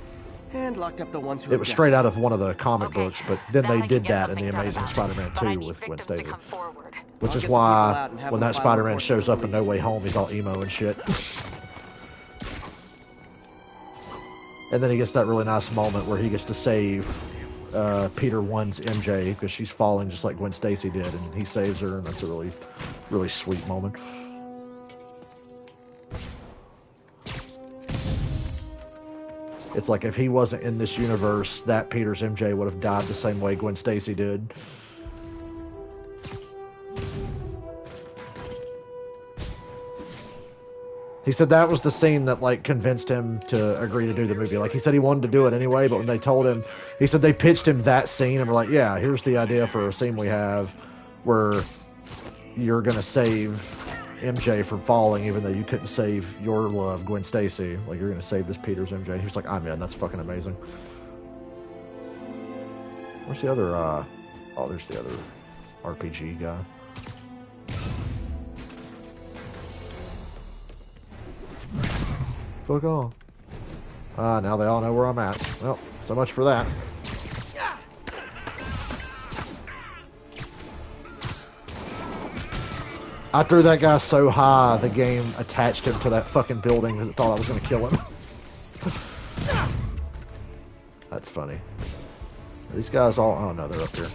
And locked up the ones who It was straight out of one of the comic books, but then they did that in the Amazing Spider-Man 2 with Gwen Stacy. Which is why when that Spider-Man shows up in No Way Home, he's all emo and shit. And then he gets that really nice moment where he gets to save Peter 1's MJ because she's falling just like Gwen Stacy did, and he saves her, and that's a really, really sweet moment. It's like if he wasn't in this universe, that Peter's MJ would have died the same way Gwen Stacy did. He said that was the scene that like convinced him to agree to do the movie. Like he said he wanted to do it anyway, but when they told him, he said they pitched him that scene and were like, yeah, here's the idea for a scene we have where you're gonna save MJ from falling even though you couldn't save your love, Gwen Stacy. Like you're gonna save this Peter's MJ. He was like, I'm in, that's fucking amazing. Where's the other oh, there's the other RPG guy. Fuck off. Now they all know where I'm at. Well, so much for that. I threw that guy so high, the game attached him to that fucking building because it thought I was going to kill him. That's funny. These guys all... Oh, no, they're up here.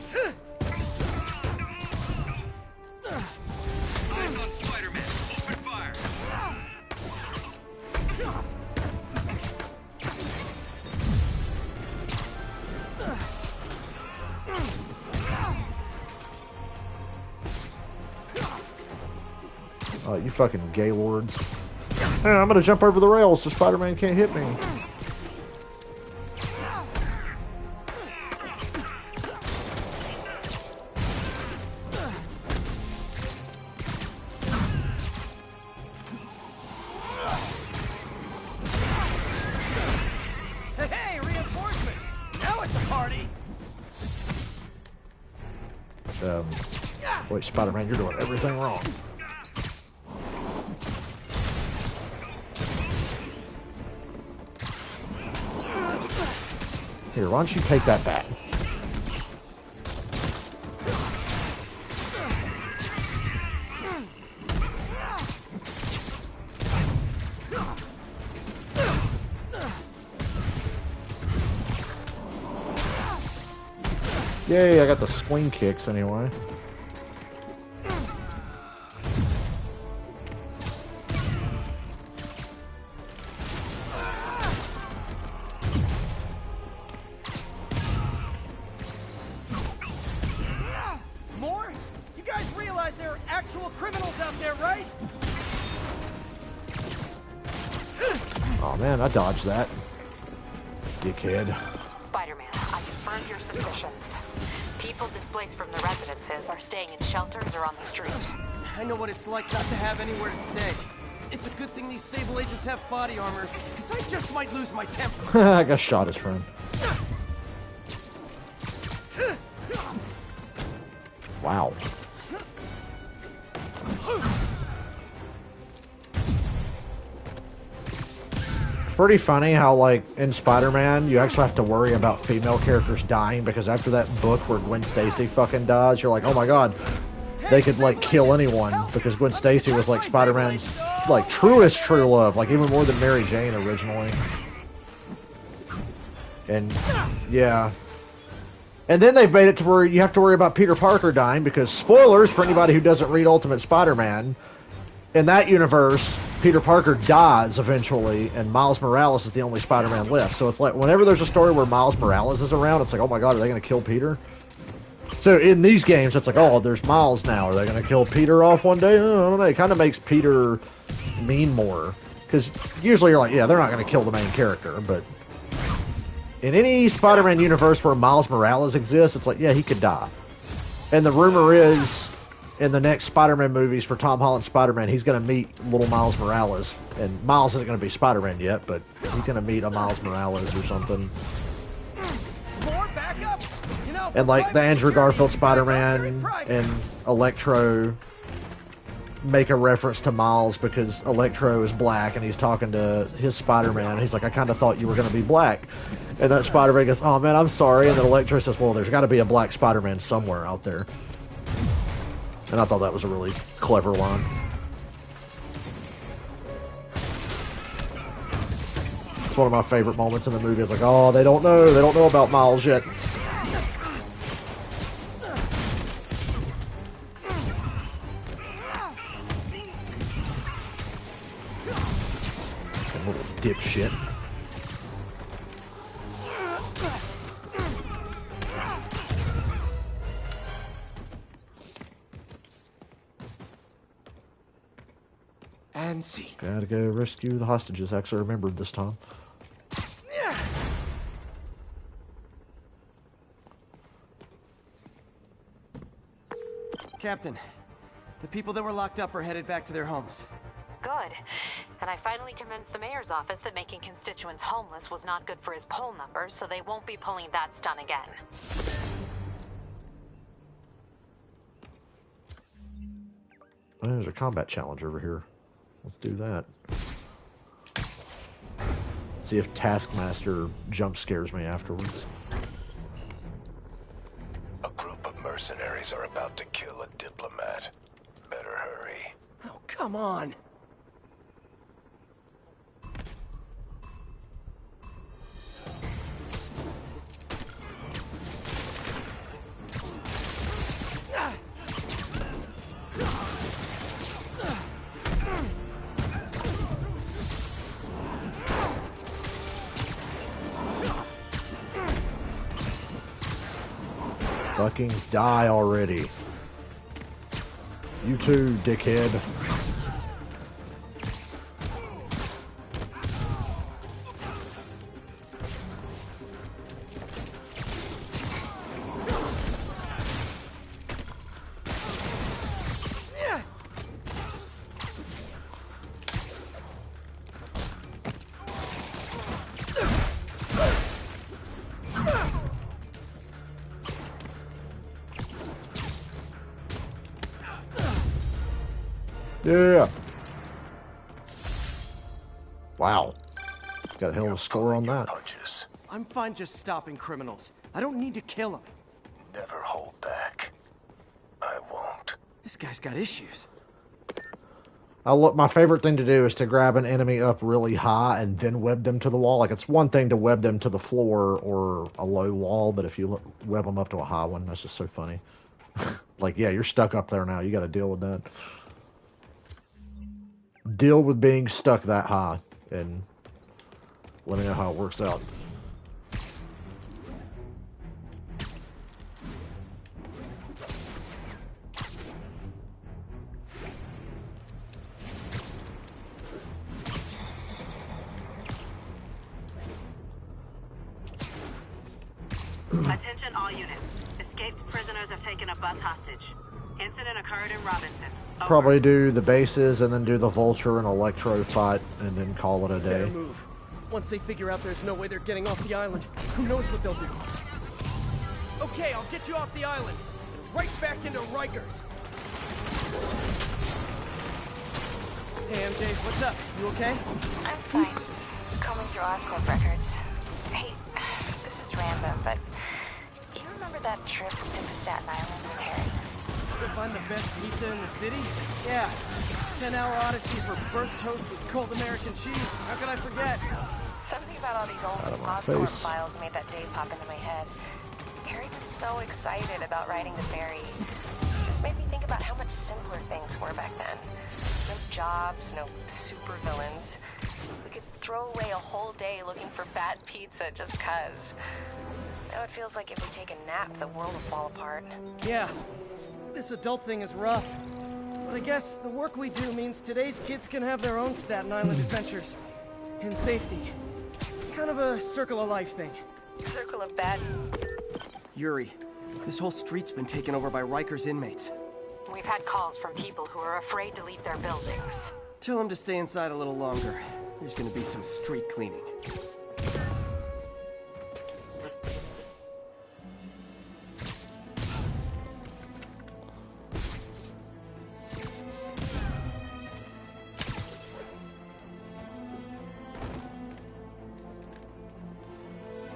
Oh, you fucking gaylords. Man, I'm gonna jump over the rails so Spider-Man can't hit me. Hey, reinforcements! Now it's a party! Wait, Spider-Man, you're doing everything wrong. Here, why don't you take that back? Yay, I got the swing kicks anyway. More? You guys realize there are actual criminals out there, right? Oh man, I dodged that. Dickhead. Spider-Man, I confirmed your suspicions. People displaced from the residences are staying in shelters or on the street. I know what it's like not to have anywhere to stay. It's a good thing these Sable agents have body armor, because I just might lose my temper. I got shot his friend. Wow. It's pretty funny how, like, in Spider-Man, you actually have to worry about female characters dying, because after that book where Gwen Stacy fucking dies, you're like, oh my god, they could, like, kill anyone, because Gwen Stacy was, like, Spider-Man's, like, truest true love, like, even more than Mary Jane originally. And, yeah. And then they've made it to where you have to worry about Peter Parker dying, because, spoilers for anybody who doesn't read Ultimate Spider-Man, in that universe, Peter Parker dies eventually, and Miles Morales is the only Spider-Man left. So it's like, whenever there's a story where Miles Morales is around, it's like, oh my god, are they going to kill Peter? So in these games, it's like, oh, there's Miles now. Are they going to kill Peter off one day? I don't know. It kind of makes Peter mean more. Because usually you're like, yeah, they're not going to kill the main character. But in any Spider-Man universe where Miles Morales exists, it's like, yeah, he could die. And the rumor is, in the next Spider-Man movies for Tom Holland's Spider-Man, he's going to meet little Miles Morales. And Miles isn't going to be Spider-Man yet, but he's going to meet a Miles Morales or something. More backup? You know, And like the Andrew Garfield Spider-Man and Electro make a reference to Miles because Electro is black and he's talking to his Spider-Man. He's like, I kind of thought you were going to be black. And that Spider-Man goes, oh man, I'm sorry. And then Electro says, well, there's got to be a black Spider-Man somewhere out there. And I thought that was a really clever line. It's one of my favorite moments in the movie. It's like, oh, they don't know about Miles yet. Little dipshit. And see. Gotta go rescue the hostages. Actually remembered this time. Captain, the people that were locked up are headed back to their homes. Good. And I finally convinced the mayor's office that making constituents homeless was not good for his poll numbers, so they won't be pulling that stunt again. Oh, there's a combat challenge over here. Let's do that. See if Taskmaster jump scares me afterwards. A group of mercenaries are about to kill a diplomat. Better hurry. Oh, come on. Fucking die already. You too, dickhead. Yeah. Wow. Got a hell of a score on that. Punches. I'm fine just stopping criminals. I don't need to kill them. Never hold back. I won't. This guy's got issues. My favorite thing to do is to grab an enemy up really high and then web them to the wall. Like, it's one thing to web them to the floor or a low wall, but if you web them up to a high one, that's just so funny. Like, yeah, you're stuck up there now. You got to deal with that. Deal with being stuck that high, and let me know how it works out. Attention all units. Escaped prisoners have taken a bus hostage. Incident occurred in Robinson. Over. Probably do the bases and then do the Vulture and Electro fight and then call it a day. Better move. Once they figure out there's no way they're getting off the island, who knows what they'll do. Okay, I'll get you off the island. Right back into Rikers. Hey, MJ, what's up? You okay? I'm fine. Combing through Oscorp records. Hey, this is random, but you remember that trip to Staten Island with Harry? To find the best pizza in the city? Yeah. 10-hour odyssey for burnt toast with cold American cheese. How could I forget? Something about all these old Oscorp files made that day pop into my head. Harry was so excited about riding the ferry. This made me think about how much simpler things were back then. No jobs, no supervillains. We could throw away a whole day looking for bad pizza just 'cause. Now it feels like if we take a nap, the world will fall apart. Yeah, this adult thing is rough. But I guess the work we do means today's kids can have their own Staten Island adventures. In safety. Kind of a circle of life thing. Circle of bad. Yuri, this whole street's been taken over by Riker's inmates. We've had calls from people who are afraid to leave their buildings. Tell them to stay inside a little longer. There's gonna be some street cleaning.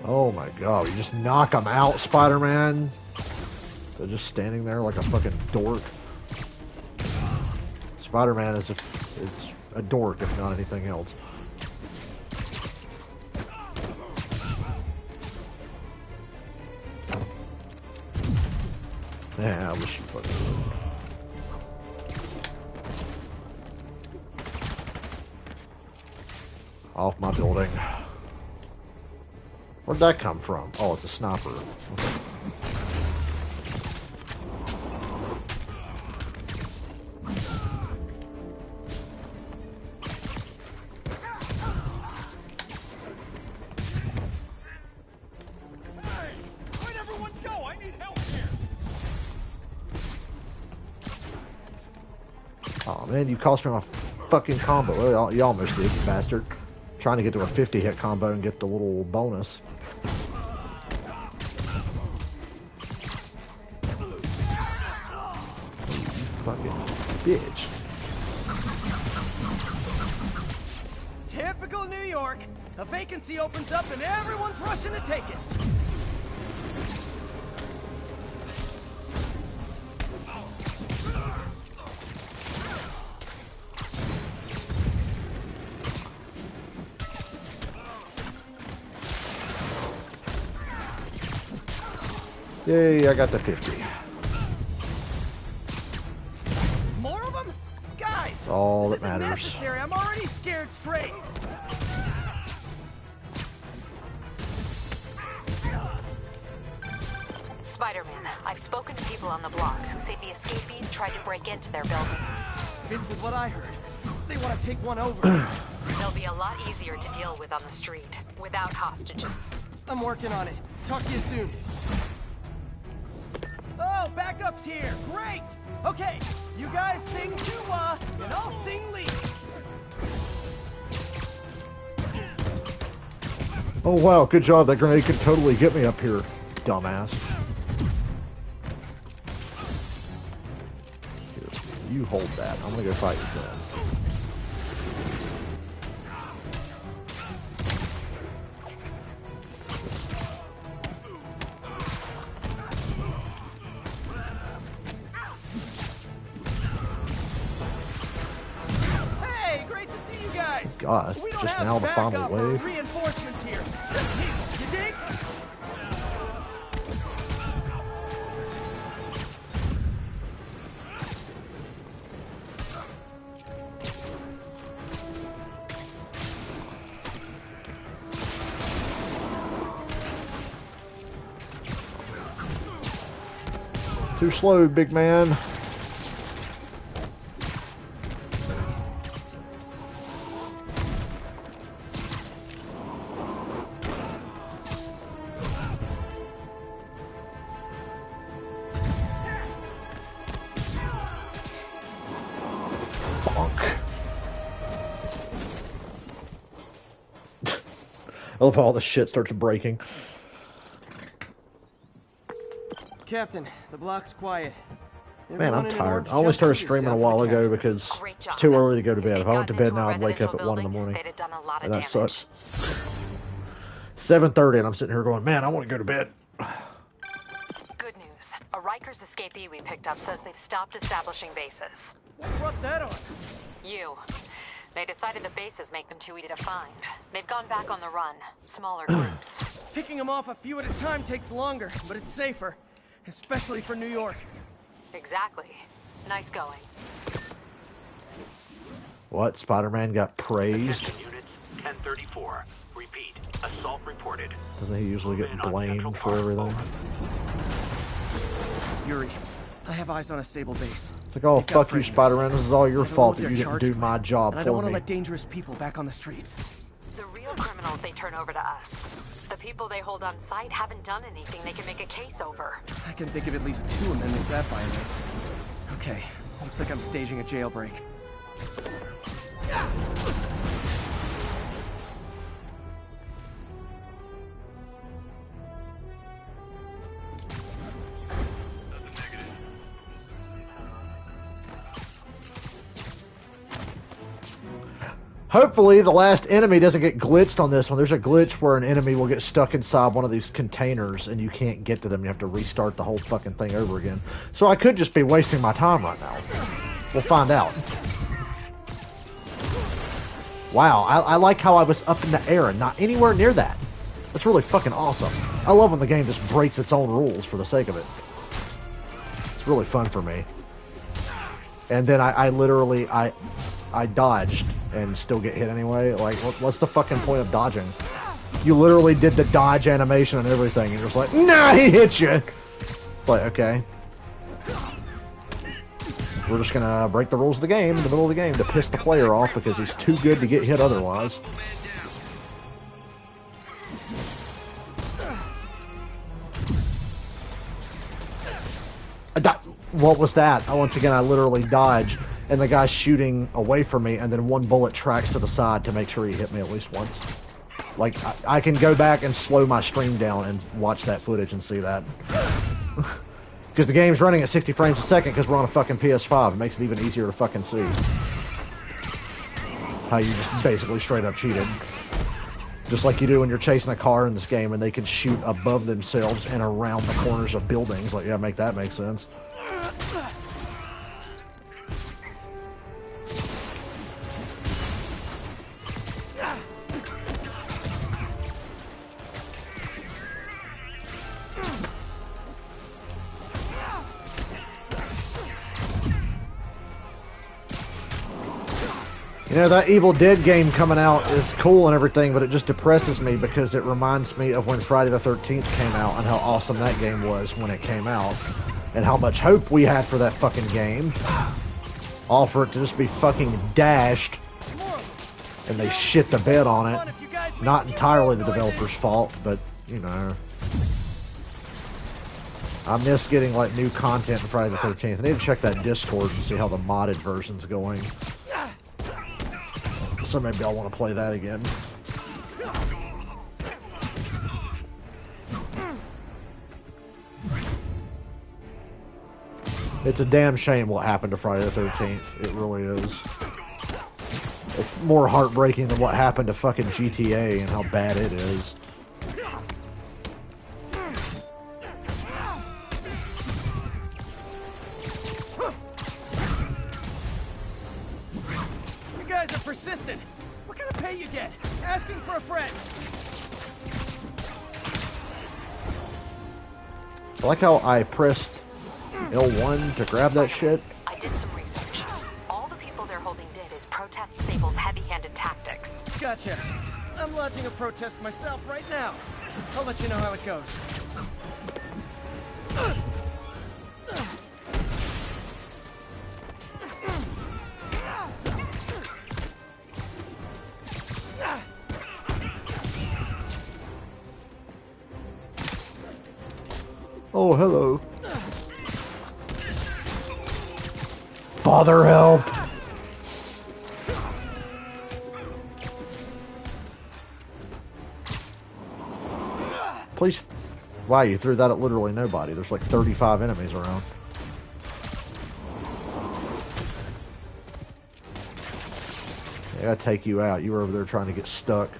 Oh my god, you just knock them out, Spider-Man. They're just standing there like a fucking dork. Spider-Man is a dork, if not anything else. Yeah, I wish you fucking would. Off my building. Where'd that come from? Oh, it's a sniper. Okay. Oh man, you cost me my fucking combo. Well, you almost did, you bastard. Trying to get to a 50 hit combo and get the little bonus. Fucking bitch. Typical New York. A vacancy opens up and everyone's rushing to take it. Yay, I got the 50. More of them? Guys! That's all this that isn't matters. necessary. I'm already scared straight. Spider-Man, I've spoken to people on the block who say the escapees tried to break into their buildings. Fits with what I heard. They want to take one over. They'll be a lot easier to deal with on the street, without hostages. I'm working on it. Talk to you soon. Oh, backup's here. Great. Okay, you guys sing Chua, and I'll sing lead. Oh wow, good job. That grenade could totally get me up here, dumbass. Here, you hold that. I'm gonna go fight your friends. Gosh, We don't just have now the final backup or wave. reinforcements here. Just me. You dig? Too slow, big man. I love how all the shit starts breaking. Captain, the block's quiet. Man, I'm tired. I only started streaming a while ago because it's too early to go to bed. If I went to bed now, I'd wake up at 1 in the morning. And that sucks. 7:30 and I'm sitting here going, man, I want to go to bed. Good news. A Rikers escapee we picked up says they've stopped establishing bases. What brought that on? You. They decided the bases make them too easy to find. They've gone back on the run. Smaller groups. Picking them off a few at a time takes longer, but it's safer. Especially for New York. Exactly. Nice going. What? Spider-Man got praised? Attention units, 1034. Repeat. Assault reported. Doesn't he usually get blamed for everything? Yuri, I have eyes on a stable base. It's like, oh, fuck you, Spider-Man. This is all your fault that you didn't do my job for me. I don't want to let dangerous people back on the streets. The real criminals they turn over to us. The people they hold on site haven't done anything they can make a case over. I can think of at least 2 amendments that violates. Okay, looks like I'm staging a jailbreak. Hopefully the last enemy doesn't get glitched on this one. There's a glitch where an enemy will get stuck inside one of these containers and you can't get to them. You have to restart the whole fucking thing over again. So I could just be wasting my time right now. We'll find out. Wow, I like how I was up in the air and not anywhere near that. That's really fucking awesome. I love when the game just breaks its own rules for the sake of it. It's really fun for me. And then I literally dodged and still get hit anyway. Like, what's the fucking point of dodging? You literally did the dodge animation and everything, and you're just like, nah, he hit you! Like, okay. We're just gonna break the rules of the game in the middle of the game to piss the player off because he's too good to get hit otherwise. What was that? Once again, I literally dodged, and the guy's shooting away from me, and then one bullet tracks to the side to make sure he hit me at least once. Like, I can go back and slow my stream down and watch that footage and see that. Because the game's running at 60 frames a second because we're on a fucking PS5. It makes it even easier to fucking see. How you just basically straight up cheated. Just like you do when you're chasing a car in this game and they can shoot above themselves and around the corners of buildings. Like, yeah, make that make sense. You know, that Evil Dead game coming out is cool and everything, but it just depresses me because it reminds me of when Friday the 13th came out and how awesome that game was when it came out. And how much hope we had for that fucking game. All for it to just be fucking dashed. And they shit the bed on it. Not entirely the developer's fault, but, you know. I miss getting, like, new content in Friday the 13th. I need to check that Discord and see how the modded version's going. So maybe I'll want to play that again. It's a damn shame what happened to Friday the 13th. It really is. It's more heartbreaking than what happened to fucking GTA and how bad it is. Persistent. What kind of pay you get? Asking for a friend. I like how I pressed L1 to grab that shit. I did some research. All the people they're holding dead is protest Sable's heavy-handed tactics. Gotcha. I'm lodging a protest myself right now. I'll let you know how it goes. Oh, hello. Father, help! Please. Wow, you threw that at literally nobody. There's like 35 enemies around. I gotta take you out. You were over there trying to get stuck.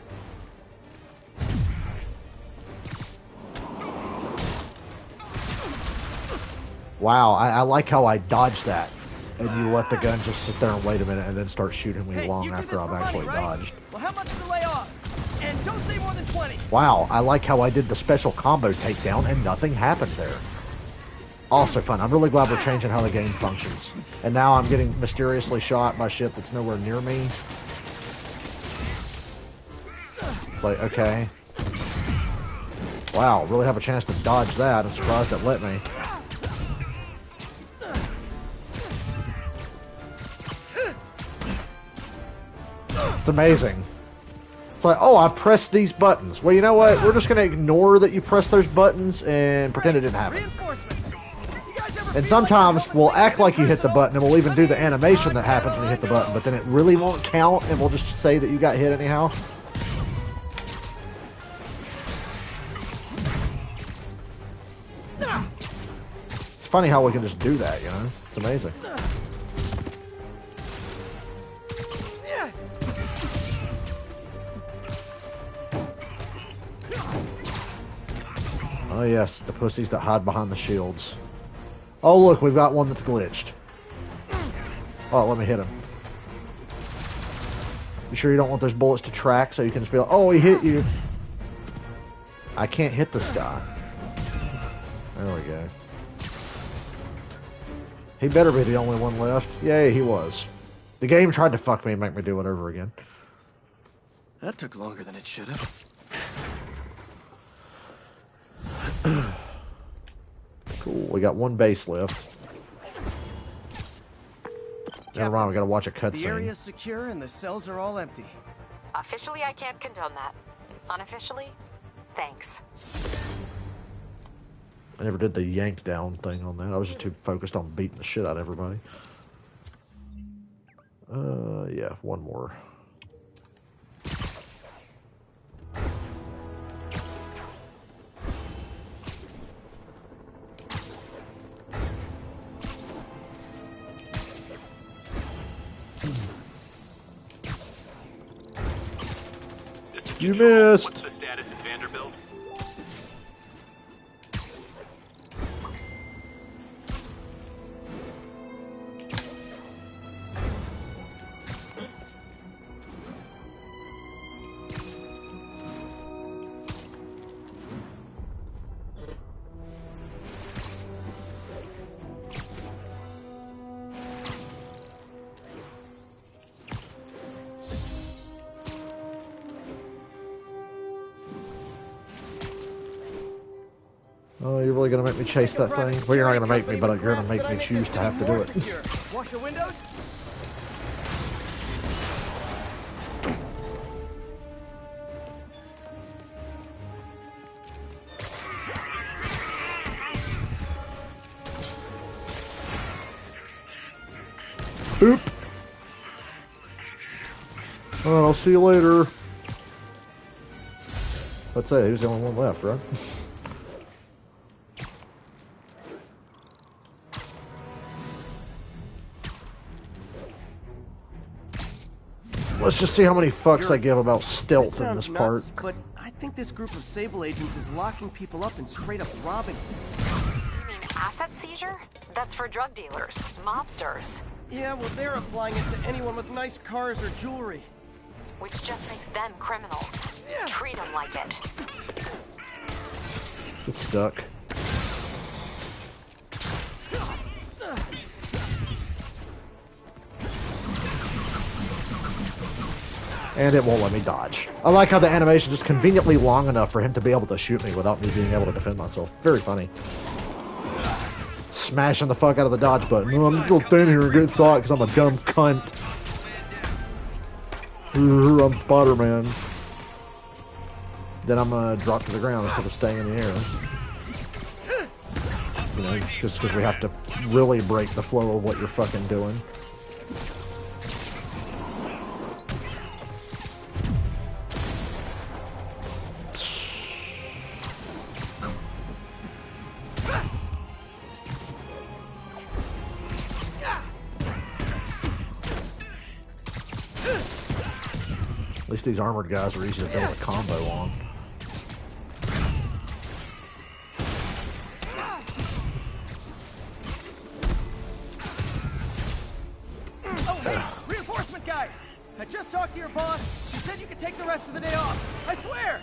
Wow, I like how I dodged that. And you let the gun just sit there and wait a minute and then start shooting me long after I've actually dodged. Well, how much to lay off? And don't say more than 20. Wow, I like how I did the special combo takedown and nothing happened there. Also fun. I'm really glad we're changing how the game functions. And now I'm getting mysteriously shot by shit that's nowhere near me. Like, okay. Wow, really have a chance to dodge that. I'm surprised it let me. It's amazing. It's like, oh, I pressed these buttons. Well, you know what? We're just going to ignore that you pressed those buttons and pretend it didn't happen. And sometimes we'll act like you hit the button and we'll even do the animation that happens when you hit the button, but then it really won't count and we'll just say that you got hit anyhow. It's funny how we can just do that, you know? It's amazing. Oh yes, the pussies that hide behind the shields. Oh look, we've got one that's glitched. Oh, let me hit him. You sure you don't want those bullets to track so you can just be like, oh, he hit you. I can't hit this guy. There we go. He better be the only one left. Yay, he was. The game tried to fuck me and make me do it over again. That took longer than it should have. Cool, we got one base left. Never mind, we gotta watch a cutscene. The area's secure and the cells are all empty. Officially, I can't condone that. Unofficially, thanks. I never did the yank down thing on that. I was just too focused on beating the shit out of everybody. Yeah, one more. You missed. What's the status at Vanderbilt? Oh, you're really gonna make me chase that thing? Well, you're not gonna make me, but you're gonna make me choose to have to do it. Wash your windows? Oop. Alright, I'll see you later. Let's say who's the only one left, right? Let's just see how many fucks I give about stealth in this part. Nuts, but I think this group of Sable agents is locking people up and straight up robbing them. You mean asset seizure? That's for drug dealers, mobsters. Yeah, well, they're applying it to anyone with nice cars or jewelry. Which just makes them criminals. Yeah. Treat them like it. It's stuck. And it won't let me dodge. I like how the animation is conveniently long enough for him to be able to shoot me without me being able to defend myself. Very funny. Smashing the fuck out of the dodge button. No, I'm just gonna stand here and get shot because I'm a dumb cunt. I'm Spider-Man. Then I'm gonna drop to the ground instead of staying in the air. You know, just because we have to really break the flow of what you're fucking doing. At least these armored guys are easy to build a combo on. Oh, hey, reinforcement guys! I just talked to your boss. She said you could take the rest of the day off. I swear!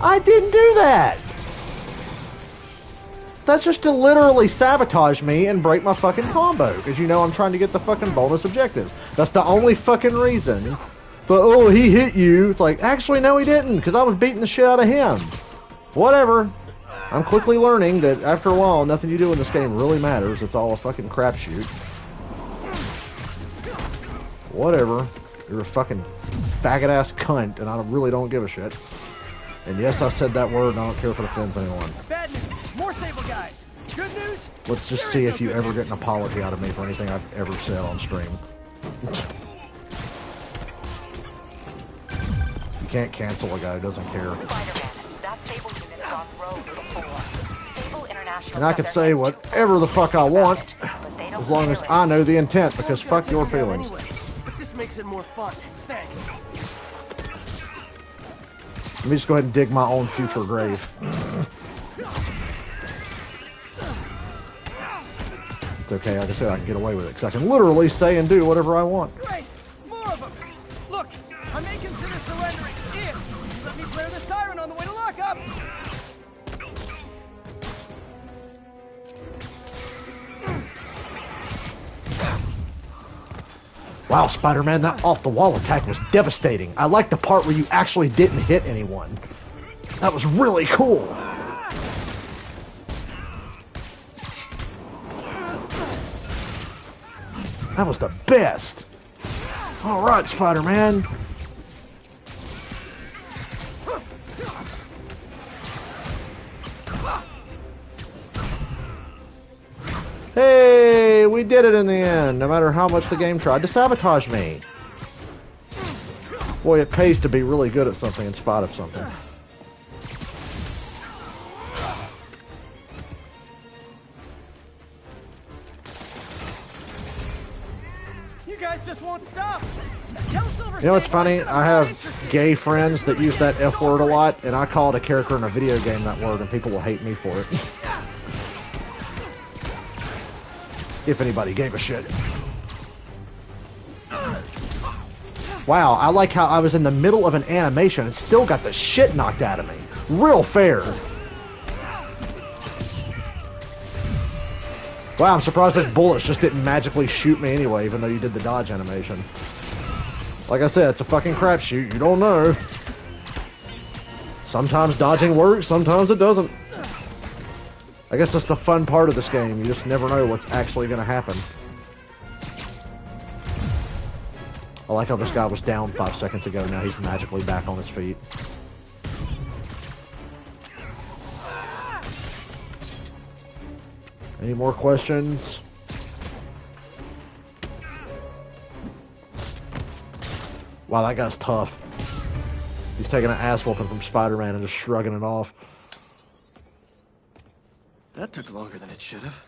I didn't do that! That's just to literally sabotage me and break my fucking combo, because you know I'm trying to get the fucking bonus objectives. That's the only fucking reason. But, oh, he hit you. It's like, actually, no, he didn't, because I was beating the shit out of him. Whatever. I'm quickly learning that after a while, nothing you do in this game really matters. It's all a fucking crapshoot. Whatever. You're a fucking faggot-ass cunt, and I really don't give a shit. And yes, I said that word, and I don't care if it offends anyone. Bad news. More Sable guys. Good news. Let's just see if you ever get an apology out of me for anything I've ever said on stream. You can't cancel a guy who doesn't care. And I can say whatever the fuck I want, as long as I know the intent, because fuck your feelings. But this makes it more fun. Thanks. Let me just go ahead and dig my own future grave. It's okay, like I said, I can get away with it, because I can literally say and do whatever I want. Great! More of them! Look, I may consider surrendering if you let me flare the siren on the way to lockup! Wow, Spider-Man, that off-the-wall attack was devastating. I like the part where you actually didn't hit anyone. That was really cool. That was the best. All right, Spider-Man. Hey, we did it in the end, no matter how much the game tried to sabotage me. Boy, it pays to be really good at something in spite of something. You guys just won't stop. You know what's funny? I have gay friends that use that F word a lot, and I call it a character in a video game that word, and people will hate me for it. If anybody gave a shit. Wow, I like how I was in the middle of an animation and still got the shit knocked out of me. Real fair. Wow, I'm surprised those bullets just didn't magically shoot me anyway, even though you did the dodge animation. Like I said, it's a fucking crapshoot. You don't know. Sometimes dodging works, sometimes it doesn't. I guess that's the fun part of this game. You just never know what's actually going to happen. I like how this guy was down 5 seconds ago. Now he's magically back on his feet. Any more questions? Wow, that guy's tough. He's taking an ass whooping from Spider-Man and just shrugging it off. That took longer than it should have.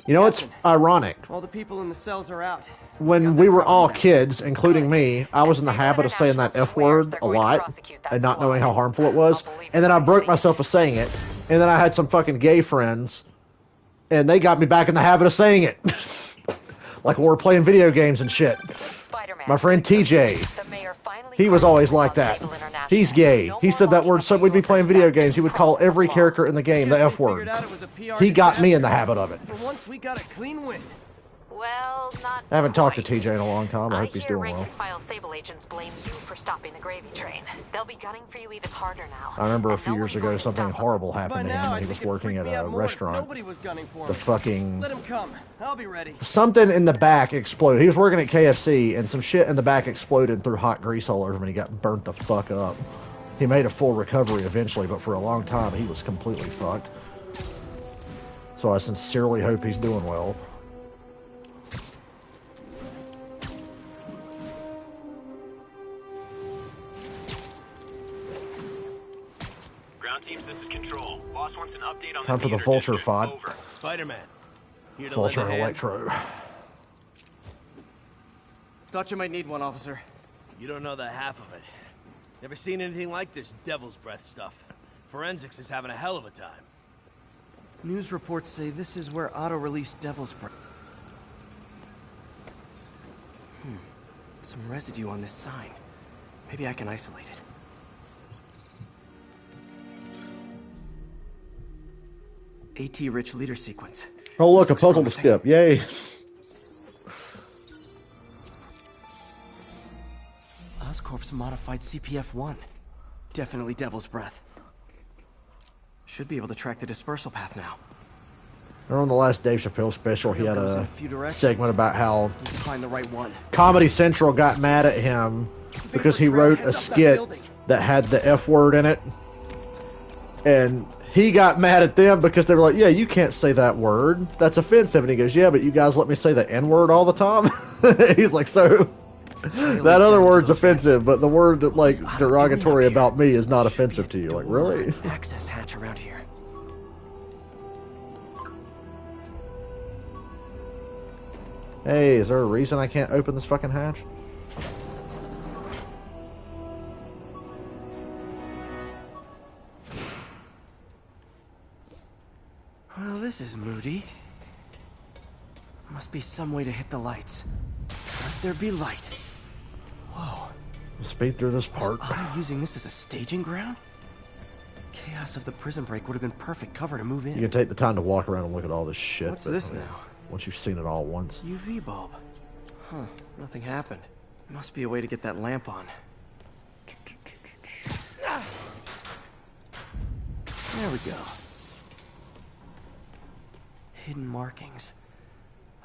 You know, it's ironic. All the people in the cells are out. When we were all kids, including me, I was in the habit of saying that F word a lot and not knowing how harmful it was. And then I broke myself of saying it. And then I had some fucking gay friends, and they got me back in the habit of saying it. Like when we're playing video games and shit. My friend TJ, he was always like that. He's gay. He said that word so we'd be playing video games. He would call every character in the game the F word. He got me in the habit of it. For once, we got a clean win. Well, not I haven't talked to TJ in a long time. I hope he's doing well. Rank-and-file Sable agents blame you for stopping the gravy train. They'll be gunning for you even harder now. I remember a few years ago something horrible happened to him when he was working at a restaurant. The fucking... Let him come. I'll be ready. Something in the back exploded. He was working at KFC, and some shit in the back exploded and threw hot grease all over him, and he got burnt the fuck up. He made a full recovery eventually, but for a long time, he was completely fucked. So I sincerely hope he's doing well. Teams, this is Control. Boss wants an update on time for the Vulture FOD. Spider-Man. Vulture and Electro. Thought you might need one, officer. You don't know the half of it. Never seen anything like this Devil's Breath stuff. Forensics is having a hell of a time. News reports say this is where Otto released Devil's Breath. Some residue on this sign. Maybe I can isolate it. AT-rich leader sequence. Oh look, a puzzle to skip. Yay. Oscorp's modified CPF-1. Definitely Devil's Breath. Should be able to track the dispersal path now. On the last Dave Chappelle special, he had a segment about how find the right one. Comedy Central got mad at him because he wrote a skit that had the F word in it. And he got mad at them because they were like, yeah, you can't say that word. That's offensive. And he goes, yeah, but you guys let me say the N word all the time. He's like, so that other word's offensive, but the word that like derogatory about me is not offensive to you. Like, really? Access hatch around here. Hey, is there a reason I can't open this fucking hatch? Well, this is moody. Must be some way to hit the lights. Let there be light. Whoa. Speed through this part. I'm using this as a staging ground? Chaos of the prison break would have been perfect cover to move in. You can take the time to walk around and look at all this shit. What's this now? Once you've seen it all at once. UV bulb. Huh. Nothing happened. Must be a way to get that lamp on. There we go. Hidden markings.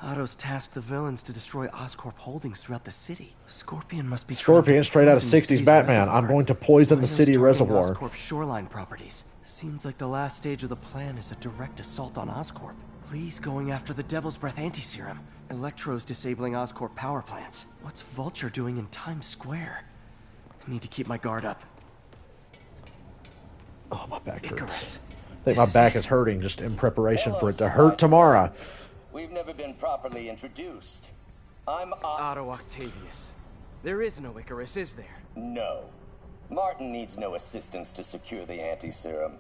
Otto's tasked the villains to destroy Oscorp holdings throughout the city. Scorpion must be Scorpion, straight out of 60s Batman. I'm going to poison the city reservoir. Oscorp shoreline properties. Seems like the last stage of the plan is a direct assault on Oscorp. Please going after the Devil's Breath anti-serum. Electro's disabling Oscorp power plants. What's Vulture doing in Times Square? I need to keep my guard up. Oh, my back hurts. I think my back is hurting just in preparation for it to hurt tomorrow. We've never been properly introduced. I'm Otto Octavius. There is no Icarus, is there? No. Martin needs no assistance to secure the anti-serum.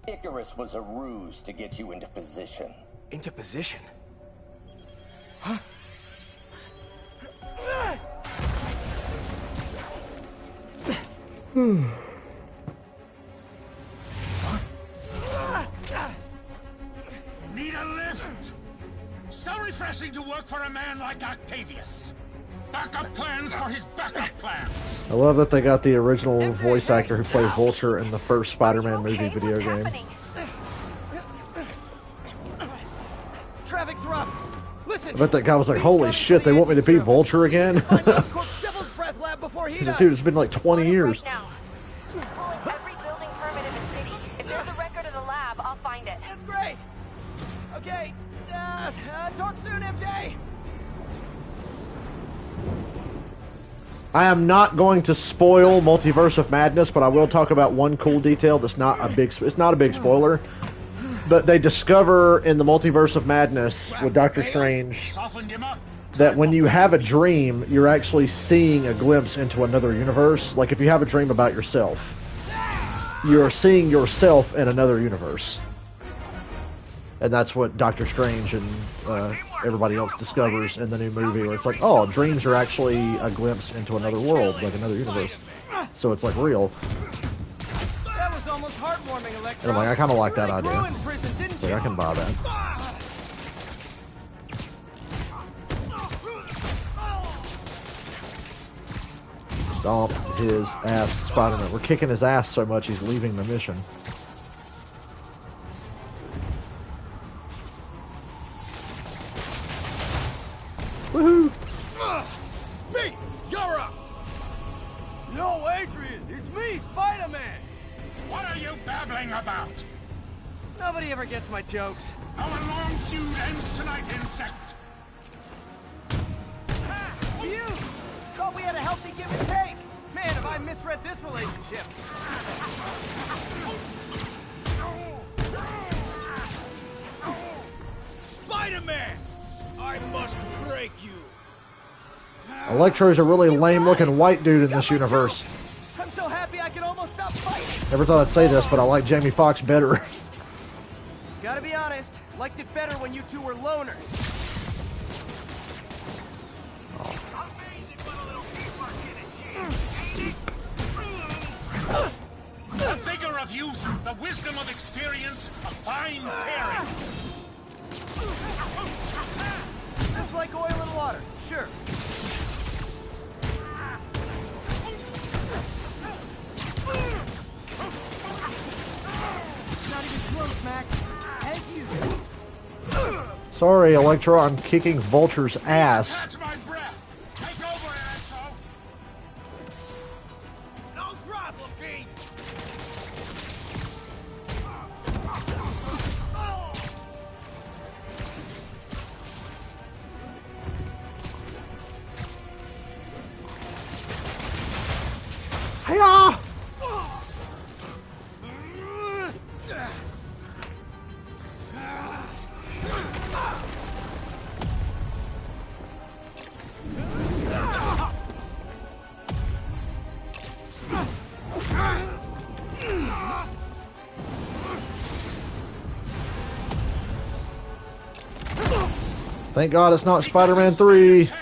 Icarus was a ruse to get you into position. Into position? Huh? Need a lift? So refreshing to work for a man like Octavius. Backup plans for his backup plans. I love that they got the original voice actor who played Vulture in the first Spider-Man movie video game. Traffic's rough. Listen. I bet that guy was like, holy shit, they want me to be Vulture again? Devil's Breath lab before he does. Dude, it's been like 20 years. Every building permit in the city. If there's a record of the lab, I'll find it. That's great. Okay. Talk soon, MJ. I am not going to spoil Multiverse of Madness, but I will talk about one cool detail that's not a big, it's not a big spoiler. But they discover in the Multiverse of Madness with Doctor Strange that when you have a dream, you're actually seeing a glimpse into another universe. Like if you have a dream about yourself, you're seeing yourself in another universe. And that's what Doctor Strange and everybody else discovers in the new movie, where it's like, oh, dreams are actually a glimpse into another world, like another universe. So it's like real. That was almost heartwarming, Electro. And I'm like, I kind of like that idea. Prison, like, I can buy that. Stomp his ass, Spider-Man. We're kicking his ass so much he's leaving the mission. Woohoo! Pete, you're up! Yo, Adrian, it's me, Spider-Man! What are you babbling about? Nobody ever gets my jokes. Our long feud ends tonight, insect! You! Thought we had a healthy give and take! Man, have I misread this relationship! Spider-Man! I must break you! Electro's a really lame-looking white dude in this universe. I'm so happy I can almost stop fighting! Never thought I'd say this, but I like Jamie Foxx better. Gotta be honest, liked it better when you two were loners. The vigor of youth, the wisdom of experience, a fine pairing. Just like oil and water, sure. Not even close, Max. As usual. Sorry, Electro, I'm kicking Vulture's ass. Catch my breath. Take over, Electro. No problem, Pete. Hiya! Thank God it's not Spider-Man 3. Again,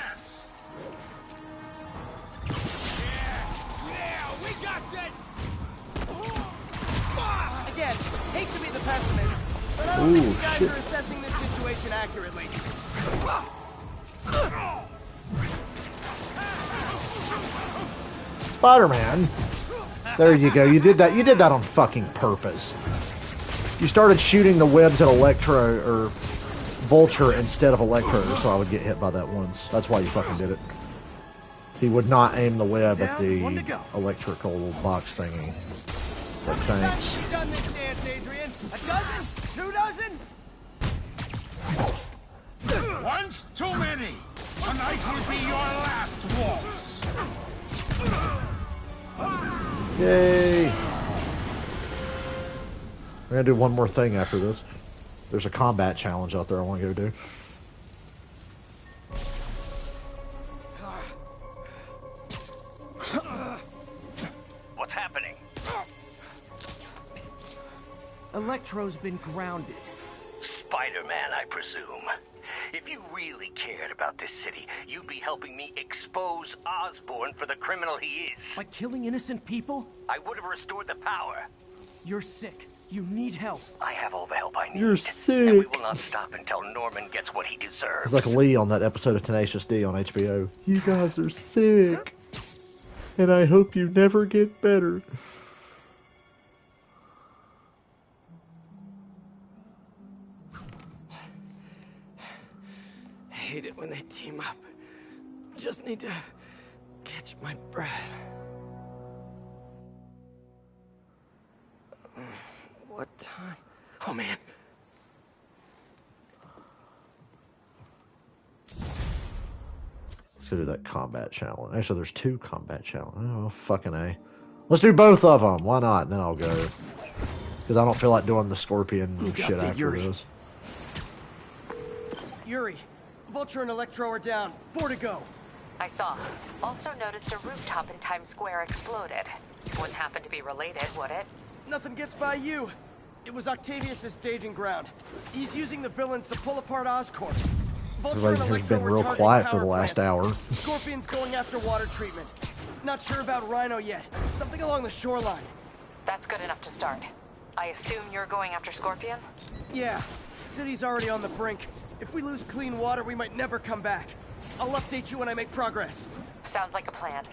hate to be the pessimist, but I don't think you guys are assessing this situation accurately. Spider-Man. There you go. You did that. You did that on fucking purpose. You started shooting the webs at Electro or Vulture instead of Electro, so I would get hit by that once. That's why you fucking did it. He would not aim the web at the electrical box thingy. But thanks. You've done this dance, Adrian. A dozen? 2 dozen? Once too many. Tonight will be your last waltz. Yay! We're gonna do one more thing after this. There's a combat challenge out there I want to go do. What's happening? Electro's been grounded. Spider-Man, I presume. If you really cared about this city, you'd be helping me expose Osborn for the criminal he is. By killing innocent people? I would have restored the power. You're sick. You need help. I have all the help I need. You're sick. And we will not stop until Norman gets what he deserves. It's like Lee on that episode of Tenacious D on HBO. You guys are sick. And I hope you never get better. I hate it when they team up. Just need to catch my breath. What time? Oh, man. Let's go do that combat challenge. Actually, there's 2 combat challenges. Oh, fucking A. Let's do both of them. Why not? And then I'll go. Because I don't feel like doing the Scorpion shit after Yuri. this. Yuri, Vulture and Electro are down. 4 to go. I saw. Also noticed a rooftop in Times Square exploded. Wouldn't happen to be related, would it? Nothing gets by you. It was Octavius' staging ground. He's using the villains to pull apart Oscorp. Vulture and Everybody has Electro been were real targeting quiet for power the last plants. hour. Scorpion's going after water treatment. Not sure about Rhino yet. Something along the shoreline. That's good enough to start. I assume you're going after Scorpion? Yeah. City's already on the brink. If we lose clean water, we might never come back. I'll update you when I make progress. Sounds like a plan.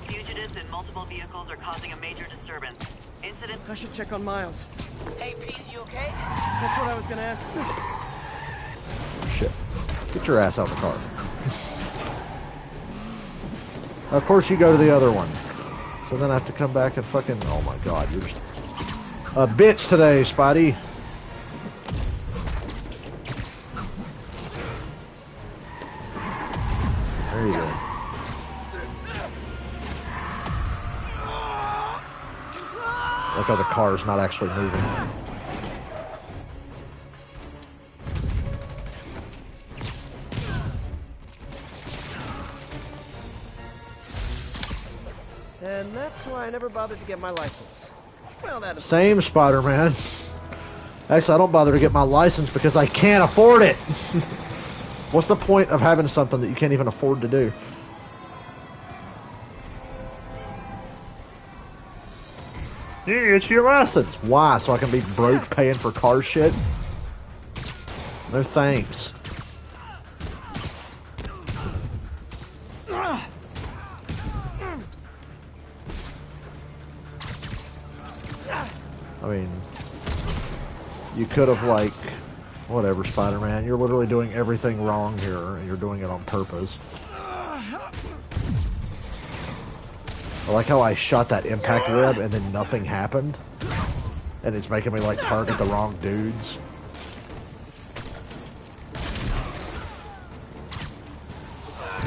Fugitives in multiple vehicles are causing a major disturbance. Incident. I should check on Miles. Hey, Pete, you okay? That's what I was gonna ask. Shit. Get your ass out of the car. Of course you go to the other one. So then I have to come back and fucking... Oh my god, you're just a bitch today, Spidey. There you go. Look how the car's not actually moving. And that's why I never bothered to get my license. Well, that Same Spider-Man. Actually, I don't bother to get my license because I can't afford it. What's the point of having something that you can't even afford to do? Yeah, it's your license. Why? So I can be broke paying for car shit? No thanks. I mean, you could have, like, whatever, Spider-Man. You're literally doing everything wrong here, and you're doing it on purpose. I like how I shot that impact web and then nothing happened. And it's making me, like, target the wrong dudes.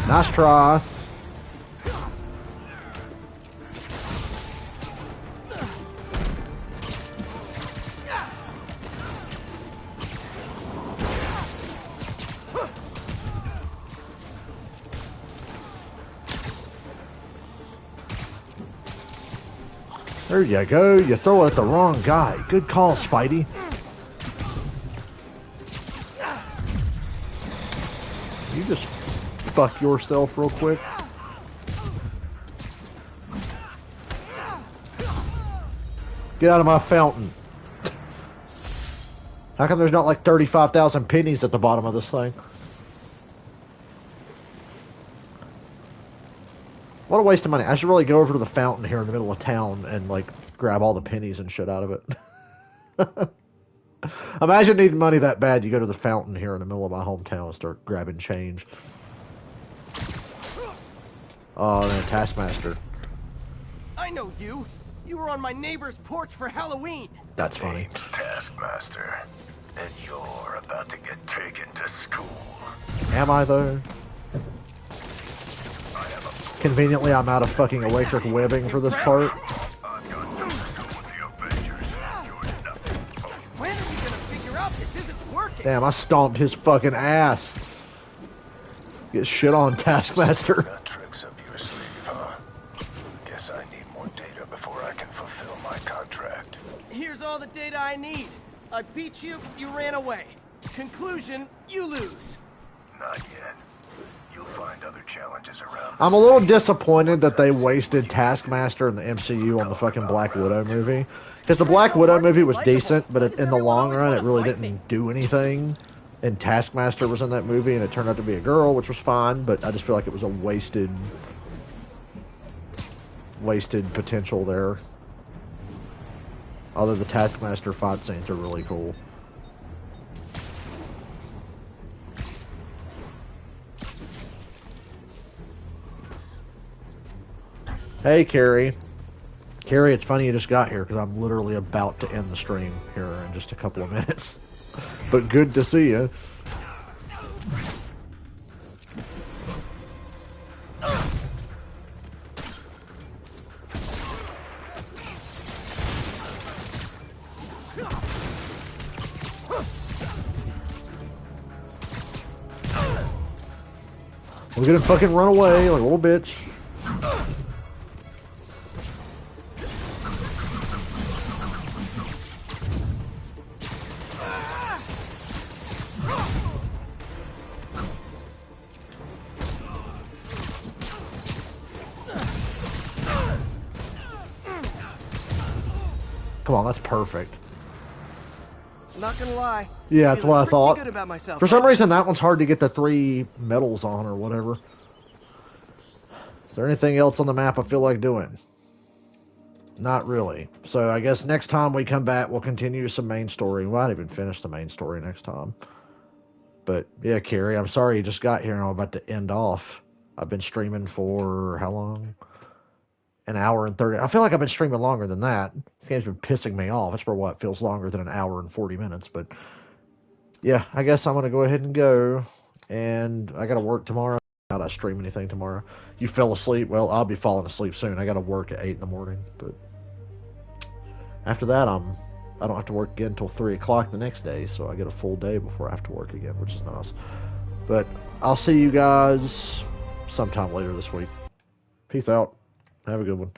Nice try. There you go. You throw it at the wrong guy. Good call, Spidey. You just fuck yourself real quick. Get out of my fountain. How come there's not like 35,000 pennies at the bottom of this thing? What a waste of money. I should really go over to the fountain here in the middle of town and, like, grab all the pennies and shit out of it. Imagine needing money that bad. You go to the fountain here in the middle of my hometown and start grabbing change. Oh, man, Taskmaster. I know you. You were on my neighbor's porch for Halloween. That's funny. Taskmaster, and you're about to get taken to school. Am I, though? Conveniently, I'm out of fucking electric webbing for this part. When are we gonna figure out this isn't working? Damn, I stomped his fucking ass. Get shit on, Taskmaster. Got tricks up your sleeve, huh? Guess I need more data before I can fulfill my contract. Here's all the data I need. I beat you, you ran away. Conclusion, you lose. Not yet. You'll find other challenges around. I'm a little disappointed that they wasted Taskmaster in the MCU on the fucking Black Widow movie. Because the Black Widow movie was decent, but in the long run, it really didn't do anything. And Taskmaster was in that movie, and it turned out to be a girl, which was fine, but I just feel like it was a wasted potential there. Although the Taskmaster fight scenes are really cool. Hey, Carrie. Carrie, it's funny you just got here because I'm literally about to end the stream here in just a couple of minutes. But good to see you. We're gonna fucking run away like a little bitch. Come on, that's perfect. Not gonna lie. Yeah, that's what I thought. Good about myself. For some reason, that one's hard to get the 3 medals on or whatever. Is there anything else on the map I feel like doing? Not really. So I guess next time we come back, we'll continue some main story. We might even finish the main story next time. But yeah, Carrie, I'm sorry you just got here and I'm about to end off. I've been streaming for how long? An hour and 30. I feel like I've been streaming longer than that. This game's been pissing me off. That's for what feels longer than an hour and 40 minutes. But yeah, I guess I'm going to go ahead and go. And I got to work tomorrow. I don't stream anything tomorrow. You fell asleep? Well, I'll be falling asleep soon. I got to work at 8 in the morning. But after that, I don't have to work again until 3 o'clock the next day. So I get a full day before I have to work again, which is nice. But I'll see you guys sometime later this week. Peace out. Have a good one.